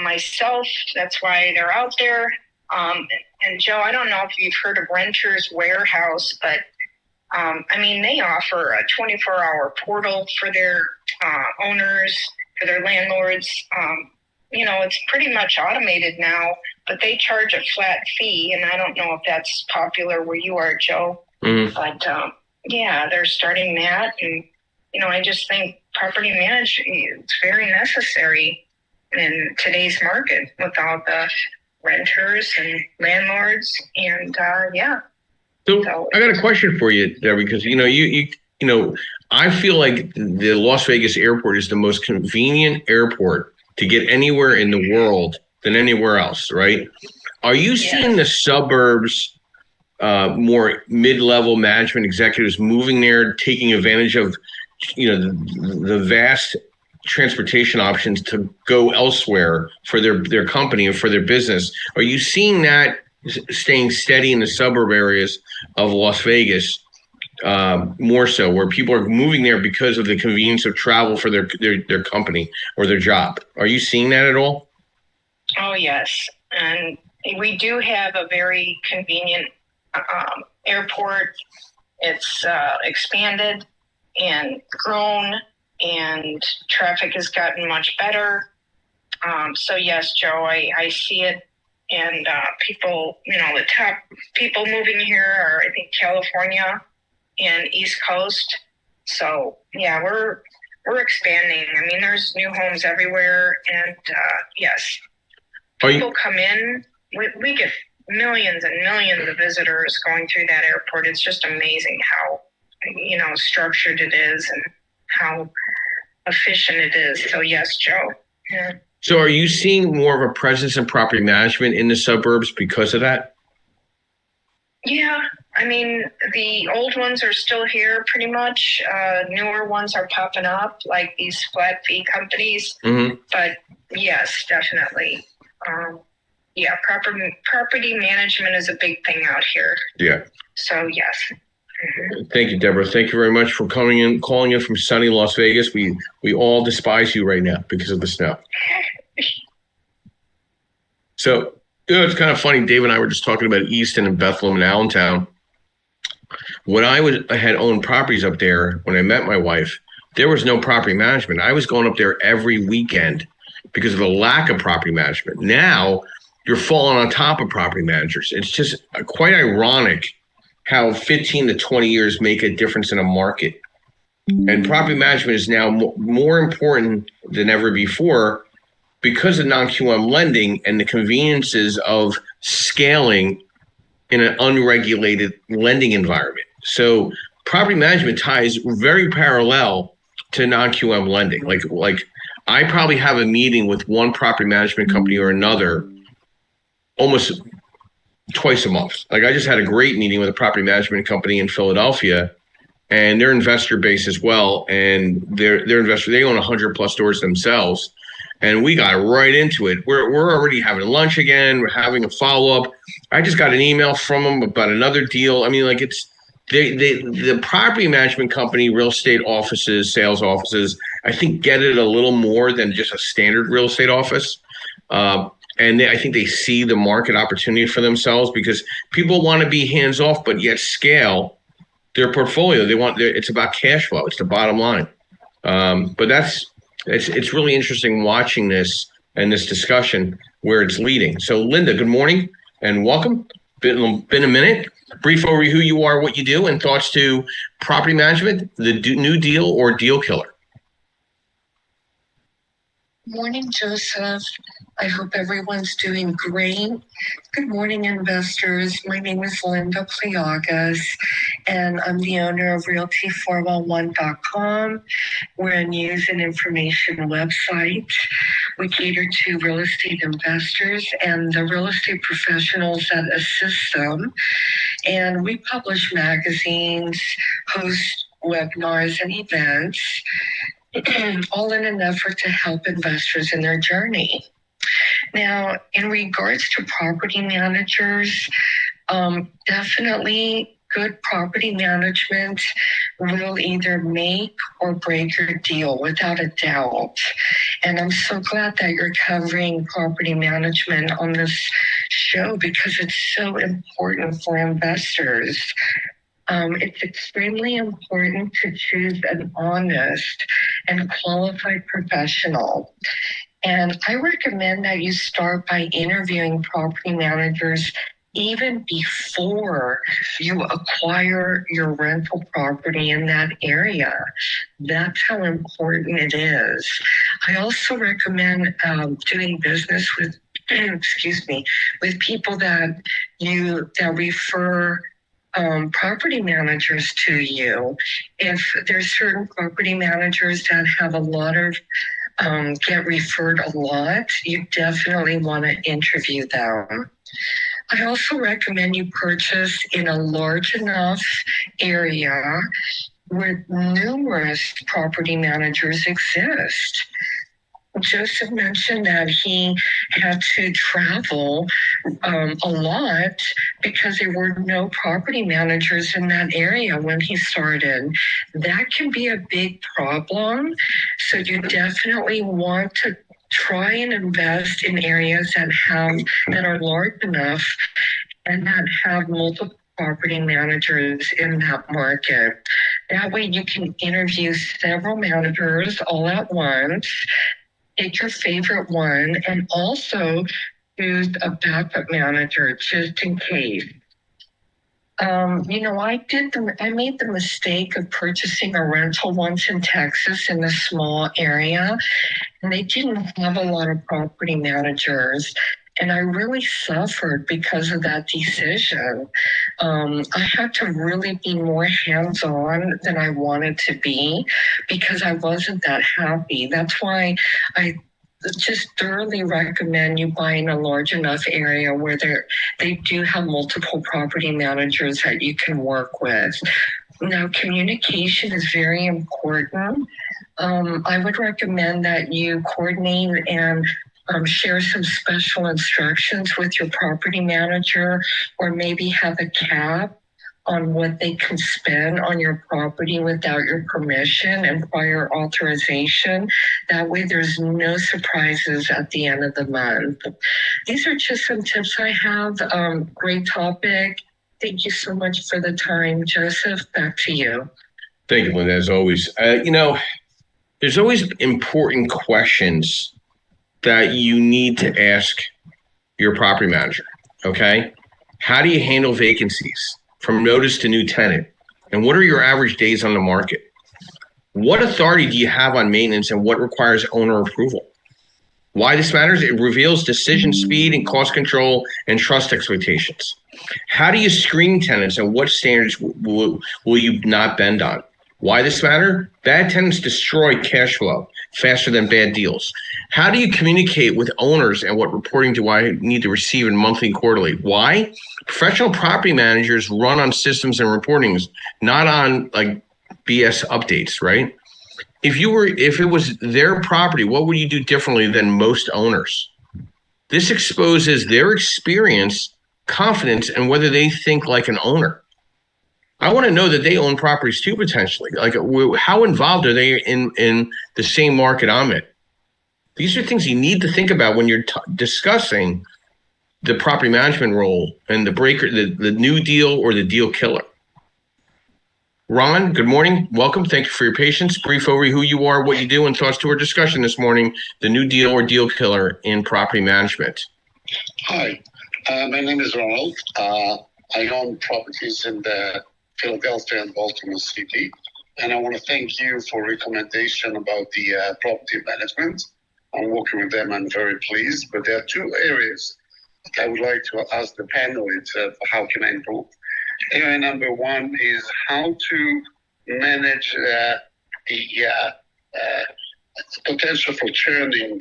F: myself. That's why they're out there. And Joe, I don't know if you've heard of Renters Warehouse, but they offer a 24-hour portal for their owners, for their landlords. It's pretty much automated now, but they charge a flat fee, and I don't know if that's popular where you are, Joe. Mm-hmm. But they're starting that, and I just think property management is very necessary in today's market with all the renters and landlords, and
A: So I got a question for you, Debbie, because I feel like the Las Vegas airport is the most convenient airport to get anywhere in the world than anywhere else, right? Are you seeing the suburbs, more mid-level management executives moving there, taking advantage of, the vast transportation options to go elsewhere for their company and for their business? Are you seeing that staying steady in the suburb areas of Las Vegas, more so, where people are moving there because of the convenience of travel for their company or their job? Are you seeing that at all?
F: Oh, yes. And we do have a very convenient airport. It's expanded and grown, and traffic has gotten much better. So yes, Joe, I see it. And people, the top people moving here are, I think, California and East Coast. So yeah, we're expanding. There's new homes everywhere, and yes, people come in. We get millions and millions of visitors going through that airport. It's just amazing how structured it is and how efficient it is. So yes, Joe. Yeah.
A: So are you seeing more of a presence in property management in the suburbs because of that?
F: Yeah. The old ones are still here pretty much. Newer ones are popping up, like these flat fee companies. Mm-hmm. But yes, definitely. Property management is a big thing out here.
A: Yeah.
F: So yes.
A: Mm-hmm. Thank you, Deborah. Thank you very much for calling in from sunny Las Vegas. We all despise you right now because of the snow. So, it's kind of funny. Dave and I were just talking about Easton and Bethlehem and Allentown. When I had owned properties up there, when I met my wife, there was no property management. I was going up there every weekend because of the lack of property management. Now, you're falling on top of property managers. It's just quite ironic how 15 to 20 years make a difference in a market. And property management is now more important than ever before because of non-QM lending and the conveniences of scaling in an unregulated lending environment. So property management ties very parallel to non-QM lending. Like I probably have a meeting with one property management company or another almost twice a month. Like I just had a great meeting with a property management company in Philadelphia, and their investor base as well. And their investor, they own 100 plus stores themselves. And we got right into it. We're already having lunch again. We're having a follow-up. I just got an email from them about another deal. It's the property management company, real estate offices, sales offices, I think get it a little more than just a standard real estate office. And I think they see the market opportunity for themselves because people want to be hands-off, but yet scale their portfolio. It's about cash flow. It's the bottom line. But it's really interesting watching this and this discussion where it's leading. So Linda, good morning and welcome. Been a minute. Brief overview who you are, what you do, and thoughts to property management, the new deal or deal killer.
G: Morning, Joseph. I hope everyone's doing great. Good morning, investors. My name is Linda Pliagas, and I'm the owner of Realty411.com. We're a news and information website. We cater to real estate investors and the real estate professionals that assist them. And we publish magazines, host webinars and events, all in an effort to help investors in their journey. Now, in regards to property managers, definitely good property management will either make or break your deal without a doubt. And I'm so glad that you're covering property management on this show because it's so important for investors. It's extremely important to choose an honest and qualified professional. And I recommend that you start by interviewing property managers even before you acquire your rental property in that area. That's how important it is. I also recommend doing business with, with people that refer property managers to you. If there's certain property managers that have a lot of get referred a lot, you definitely want to interview them. I also recommend you purchase in a large enough area where numerous property managers exist. Joseph mentioned that he had to travel a lot because there were no property managers in that area when he started. That can be a big problem. So you definitely want to try and invest in areas that are large enough and that have multiple property managers in that market. That way you can interview several managers all at once. Pick your favorite one and also choose a backup manager just in case. I made the mistake of purchasing a rental once in Texas in a small area, and they didn't have a lot of property managers. And I really suffered because of that decision. I had to really be more hands-on than I wanted to be because I wasn't that happy. That's why I just thoroughly recommend you buy in a large enough area where they do have multiple property managers that you can work with. Now, communication is very important. I would recommend that you coordinate and share some special instructions with your property manager, or maybe have a cap on what they can spend on your property without your permission and prior authorization. That way there's no surprises at the end of the month. These are just some tips I have. Great topic. Thank you so much for the time. Joseph, back to you.
A: Thank you, Linda, as always. There's always important questions that you need to ask your property manager, okay? How do you handle vacancies from notice to new tenant? And what are your average days on the market? What authority do you have on maintenance and what requires owner approval? Why this matters? It reveals decision speed and cost control and trust expectations. How do you screen tenants and what standards will you not bend on? Why this matter? Bad tenants destroy cash flow faster than bad deals. How do you communicate with owners and what reporting do I need to receive in monthly and quarterly? Why? Professional property managers run on systems and reportings, not on like BS updates, right? If it was their property, what would you do differently than most owners? This exposes their experience, confidence, and whether they think like an owner. I want to know that they own properties too, potentially. Like, how involved are they in the same market I'm in? These are things you need to think about when you're discussing the property management role and the new deal or the deal killer. Ron, good morning. Welcome. Thank you for your patience. Brief overview who you are, what you do, and thoughts to our discussion this morning, the new deal or deal killer in property management.
H: Hi, my name is Ronald. I own properties in the Philadelphia and Baltimore City, and I want to thank you for recommendation about the property management. I'm working with them. I'm very pleased, but there are two areas I would like to ask the panel itself, how can I improve? Area number one is how to manage the potential for churning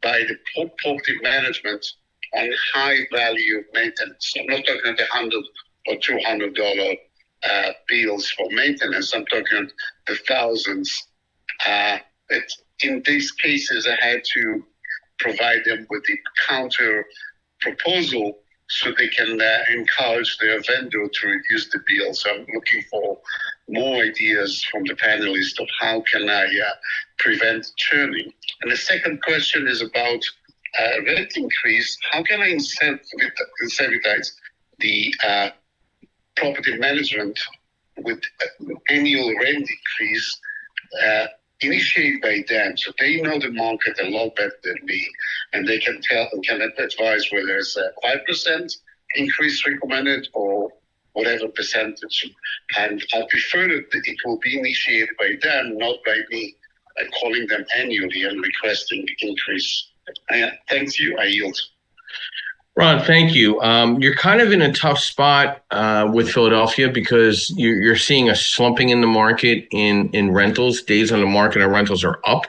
H: by the property management on high value maintenance. I'm not talking about $100 or $200 bills for maintenance. I'm talking the thousands. In these cases, I had to provide them with the counter proposal so they can encourage their vendor to reduce the bill. So I'm looking for more ideas from the panelists of how can I prevent churning. And the second question is about rent increase. How can I incentivize the property management with annual rent increase initiated by them, so they know the market a lot better than me, and they can advise whether it's a 5% increase recommended or whatever percentage. And I prefer that it will be initiated by them, not by me, calling them annually and requesting increase. Thank you. I yield.
A: Ron, thank you. You're kind of in a tough spot with Philadelphia because you're seeing a slumping in the market in rentals. Days on the market on rentals are up.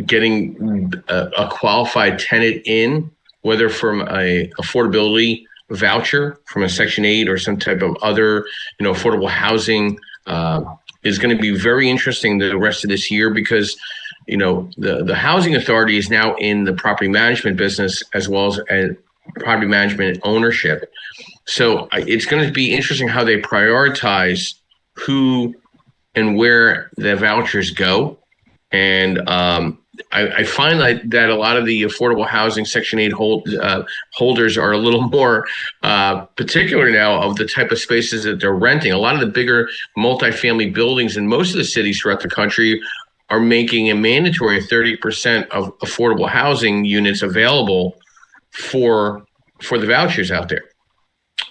A: Getting a qualified tenant in, whether from a affordability voucher from a Section 8 or some type of other, affordable housing, is going to be very interesting the rest of this year because the housing authority is now in the property management business as well as property management ownership. So it's going to be interesting how they prioritize who and where the vouchers go. And I find that a lot of the affordable housing Section 8 holders are a little more particular now of the type of spaces that they're renting. A lot of the bigger multifamily buildings in most of the cities throughout the country are making a mandatory 30% of affordable housing units available for the vouchers out there.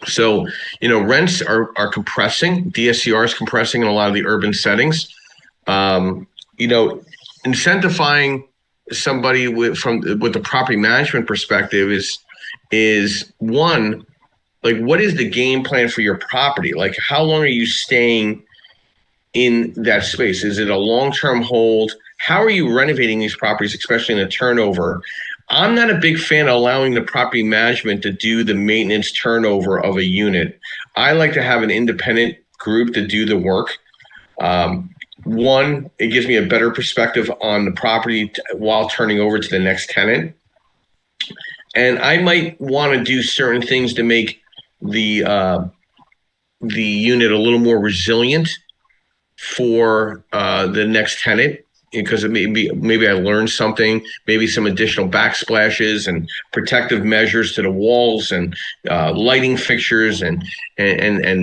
A: So, rents are compressing. DSCR is compressing in a lot of the urban settings. Incentivizing somebody with the property management perspective is one, like, what is the game plan for your property? Like, how long are you staying in that space? Is it a long-term hold? How are you renovating these properties, especially in the turnover? I'm not a big fan of allowing the property management to do the maintenance turnover of a unit. I like to have an independent group to do the work. One, it gives me a better perspective on the property while turning over to the next tenant. And I might want to do certain things to make the unit a little more resilient for the next tenant, because it maybe I learned something, maybe some additional backsplashes and protective measures to the walls and lighting fixtures and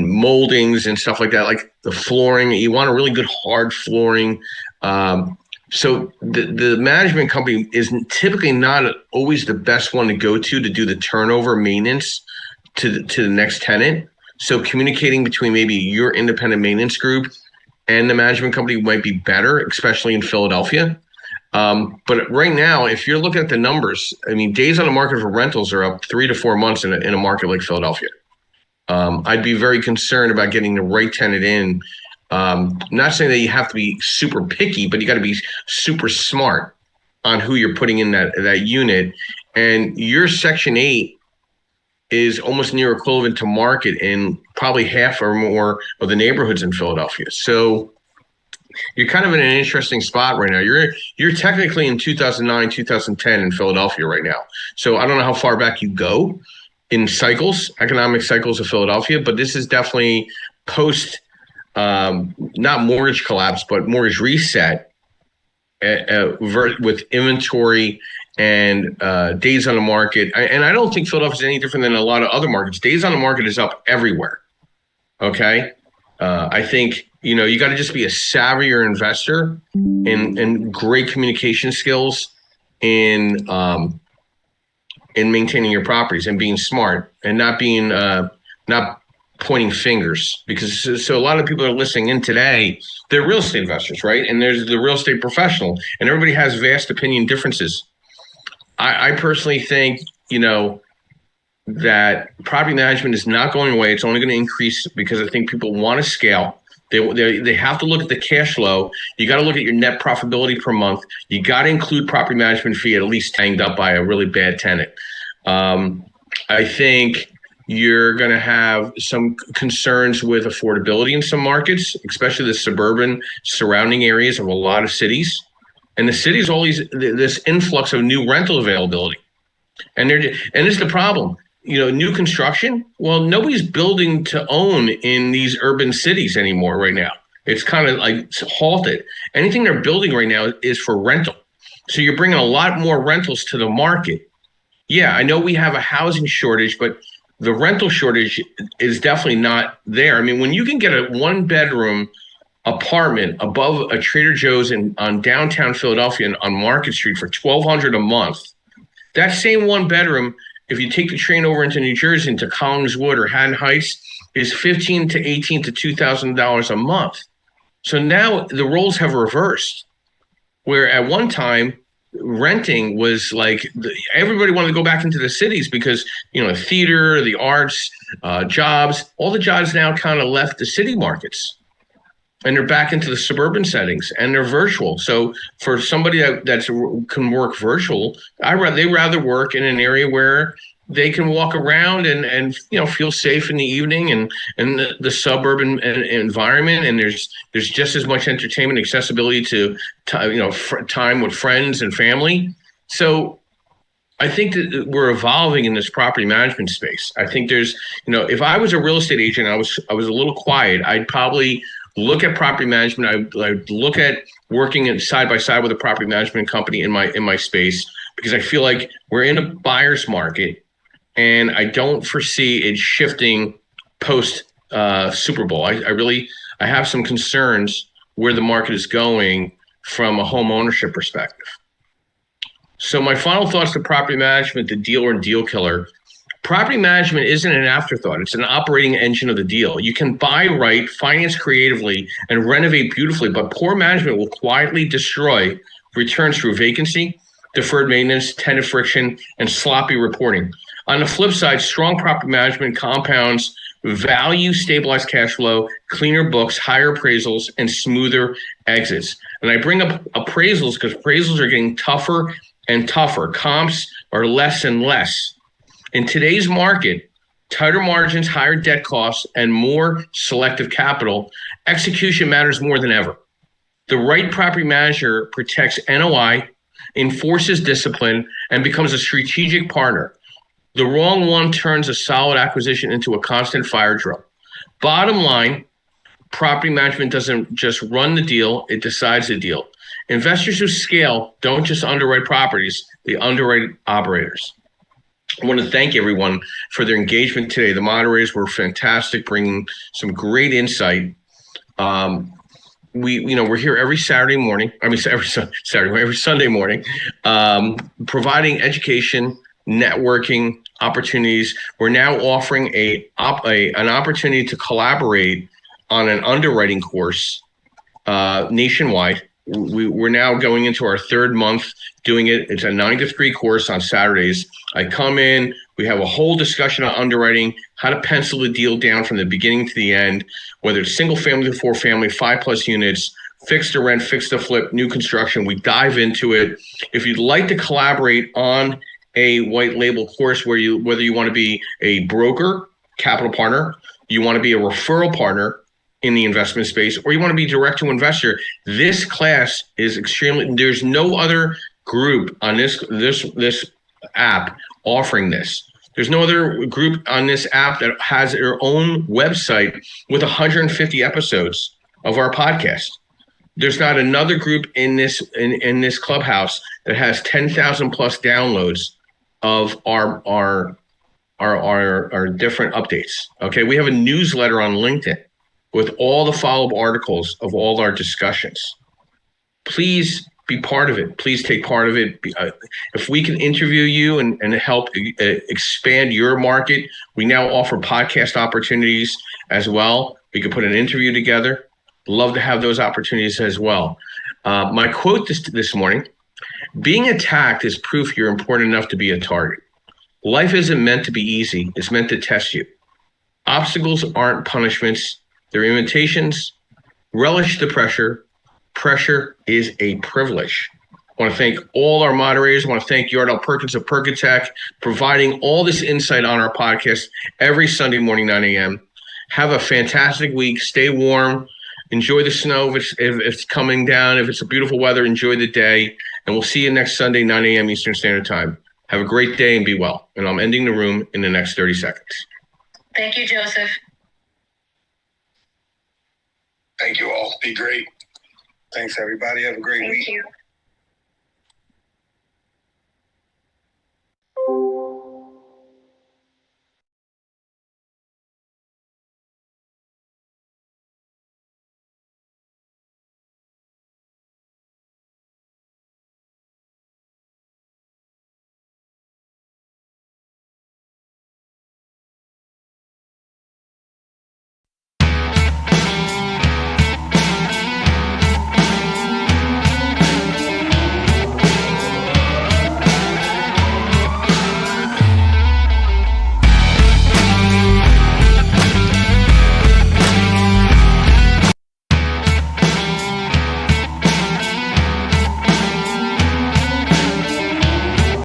A: moldings and stuff like that, like the flooring. You want a really good hard flooring. So the management company is typically not always the best one to go to do the turnover maintenance to the next tenant. So communicating between maybe your independent maintenance group and the management company might be better, especially in Philadelphia. But right now, if you're looking at the numbers, days on the market for rentals are up 3 to 4 months in a market like Philadelphia. I'd be very concerned about getting the right tenant in. Not saying that you have to be super picky, but you got to be super smart on who you're putting in that unit. And your Section 8 is almost near equivalent to market in probably half or more of the neighborhoods in Philadelphia. So you're kind of in an interesting spot right now. You're technically in 2009, 2010 in Philadelphia right now. So I don't know how far back you go in cycles, economic cycles of Philadelphia, but this is definitely post, not mortgage collapse, but mortgage reset with inventory and days on the market. And I don't think Philadelphia is any different than a lot of other markets. Days on the market is up everywhere. Okay. I think, you got to just be a savvier investor and great communication skills in maintaining your properties and being smart and not being not pointing fingers, because so a lot of people are listening in today, they're real estate investors, right? And there's the real estate professional, and everybody has vast opinion differences. I personally think, that property management is not going away. It's only going to increase because I think people want to scale. They have to look at the cash flow. You got to look at your net profitability per month. You got to include property management fee at least tanked up by a really bad tenant. I think you're going to have some concerns with affordability in some markets, especially the suburban surrounding areas of a lot of cities. And the cities always this influx of new rental availability. And this is the problem. New construction, well, nobody's building to own in these urban cities anymore right now. It's kind of like halted. Anything they're building right now is for rental. So you're bringing a lot more rentals to the market. Yeah, I know we have a housing shortage, but the rental shortage is definitely not there. I mean, when you can get a 1-bedroom apartment above a Trader Joe's on downtown Philadelphia on Market Street for $1,200 a month, that same 1-bedroom, if you take the train over into New Jersey, into Collingswood or Haddon Heights, is $1,500 to $1,800 to $2,000 a month. So now the roles have reversed, where at one time renting was like everybody wanted to go back into the cities because theater, the arts, jobs, all the jobs now kind of left the city markets. And they're back into the suburban settings, and they're virtual. So for somebody that can work virtual, they rather work in an area where they can walk around and feel safe in the evening and the suburban environment. And there's just as much entertainment, accessibility to time with friends and family. So I think that we're evolving in this property management space. I think there's, if I was a real estate agent, I was a little quiet. I'd probably look at property management. I'd look at working side by side with a property management company in my space, because I feel like we're in a buyer's market, and I don't foresee it shifting post Super Bowl. I have some concerns where the market is going from a home ownership perspective. So my final thoughts to property management, the deal or deal killer. Property management isn't an afterthought. It's an operating engine of the deal. You can buy right, finance creatively, and renovate beautifully, but poor management will quietly destroy returns through vacancy, deferred maintenance, tenant friction, and sloppy reporting. On the flip side, strong property management compounds value, stabilized cash flow, cleaner books, higher appraisals, and smoother exits. And I bring up appraisals because appraisals are getting tougher and tougher. Comps are less and less. In today's market, tighter margins, higher debt costs, and more selective capital, execution matters more than ever. The right property manager protects NOI, enforces discipline, and becomes a strategic partner. The wrong one turns a solid acquisition into a constant fire drill. Bottom line, property management doesn't just run the deal, it decides the deal. Investors who scale don't just underwrite properties, they underwrite operators. I want to thank everyone for their engagement today. The moderators were fantastic, bringing some great insight. We're here every Saturday morning. every Sunday morning, providing education, networking opportunities. We're now offering an opportunity to collaborate on an underwriting course nationwide. We're now going into our 3rd month doing it. It's a 9-to-3 course on Saturdays. I come in, we have a whole discussion on underwriting, how to pencil the deal down from the beginning to the end, whether it's single family to 4-family, 5+ units, fixed to rent, fixed to flip, new construction. We dive into it. If you'd like to collaborate on a white label course whether you want to be a broker, capital partner, you want to be a referral partner in the investment space, or you want to be direct to investor, this class is there's no other group on this app offering this. There's no other group on this app that has their own website with 150 episodes of our podcast. There's not another group in this clubhouse that has 10,000 plus downloads of our different updates. Okay, we have a newsletter on LinkedIn. with all the follow-up articles of all our discussions. Please be part of it. Please take part of it. If we can interview you and help expand your market, we now offer podcast opportunities as well. We can put an interview together. Love to have those opportunities as well. My quote this morning, being attacked is proof you're important enough to be a target. Life isn't meant to be easy. It's meant to test you. Obstacles aren't punishments. They're invitations. Relish the pressure. Pressure is a privilege. I want to thank all our moderators. I want to thank Yardell Perkins of Perkatech providing all this insight on our podcast every Sunday morning, 9 a.m. Have a fantastic week. Stay warm. Enjoy the snow if it's coming down. If it's a beautiful weather, enjoy the day. And we'll see you next Sunday, 9 a.m. Eastern Standard Time. Have a great day and be well. And I'm ending the room in the next 30 seconds.
C: Thank you, Joseph.
E: Thank you all. Be great. Thanks, everybody. Have a great week.
F: Thank you.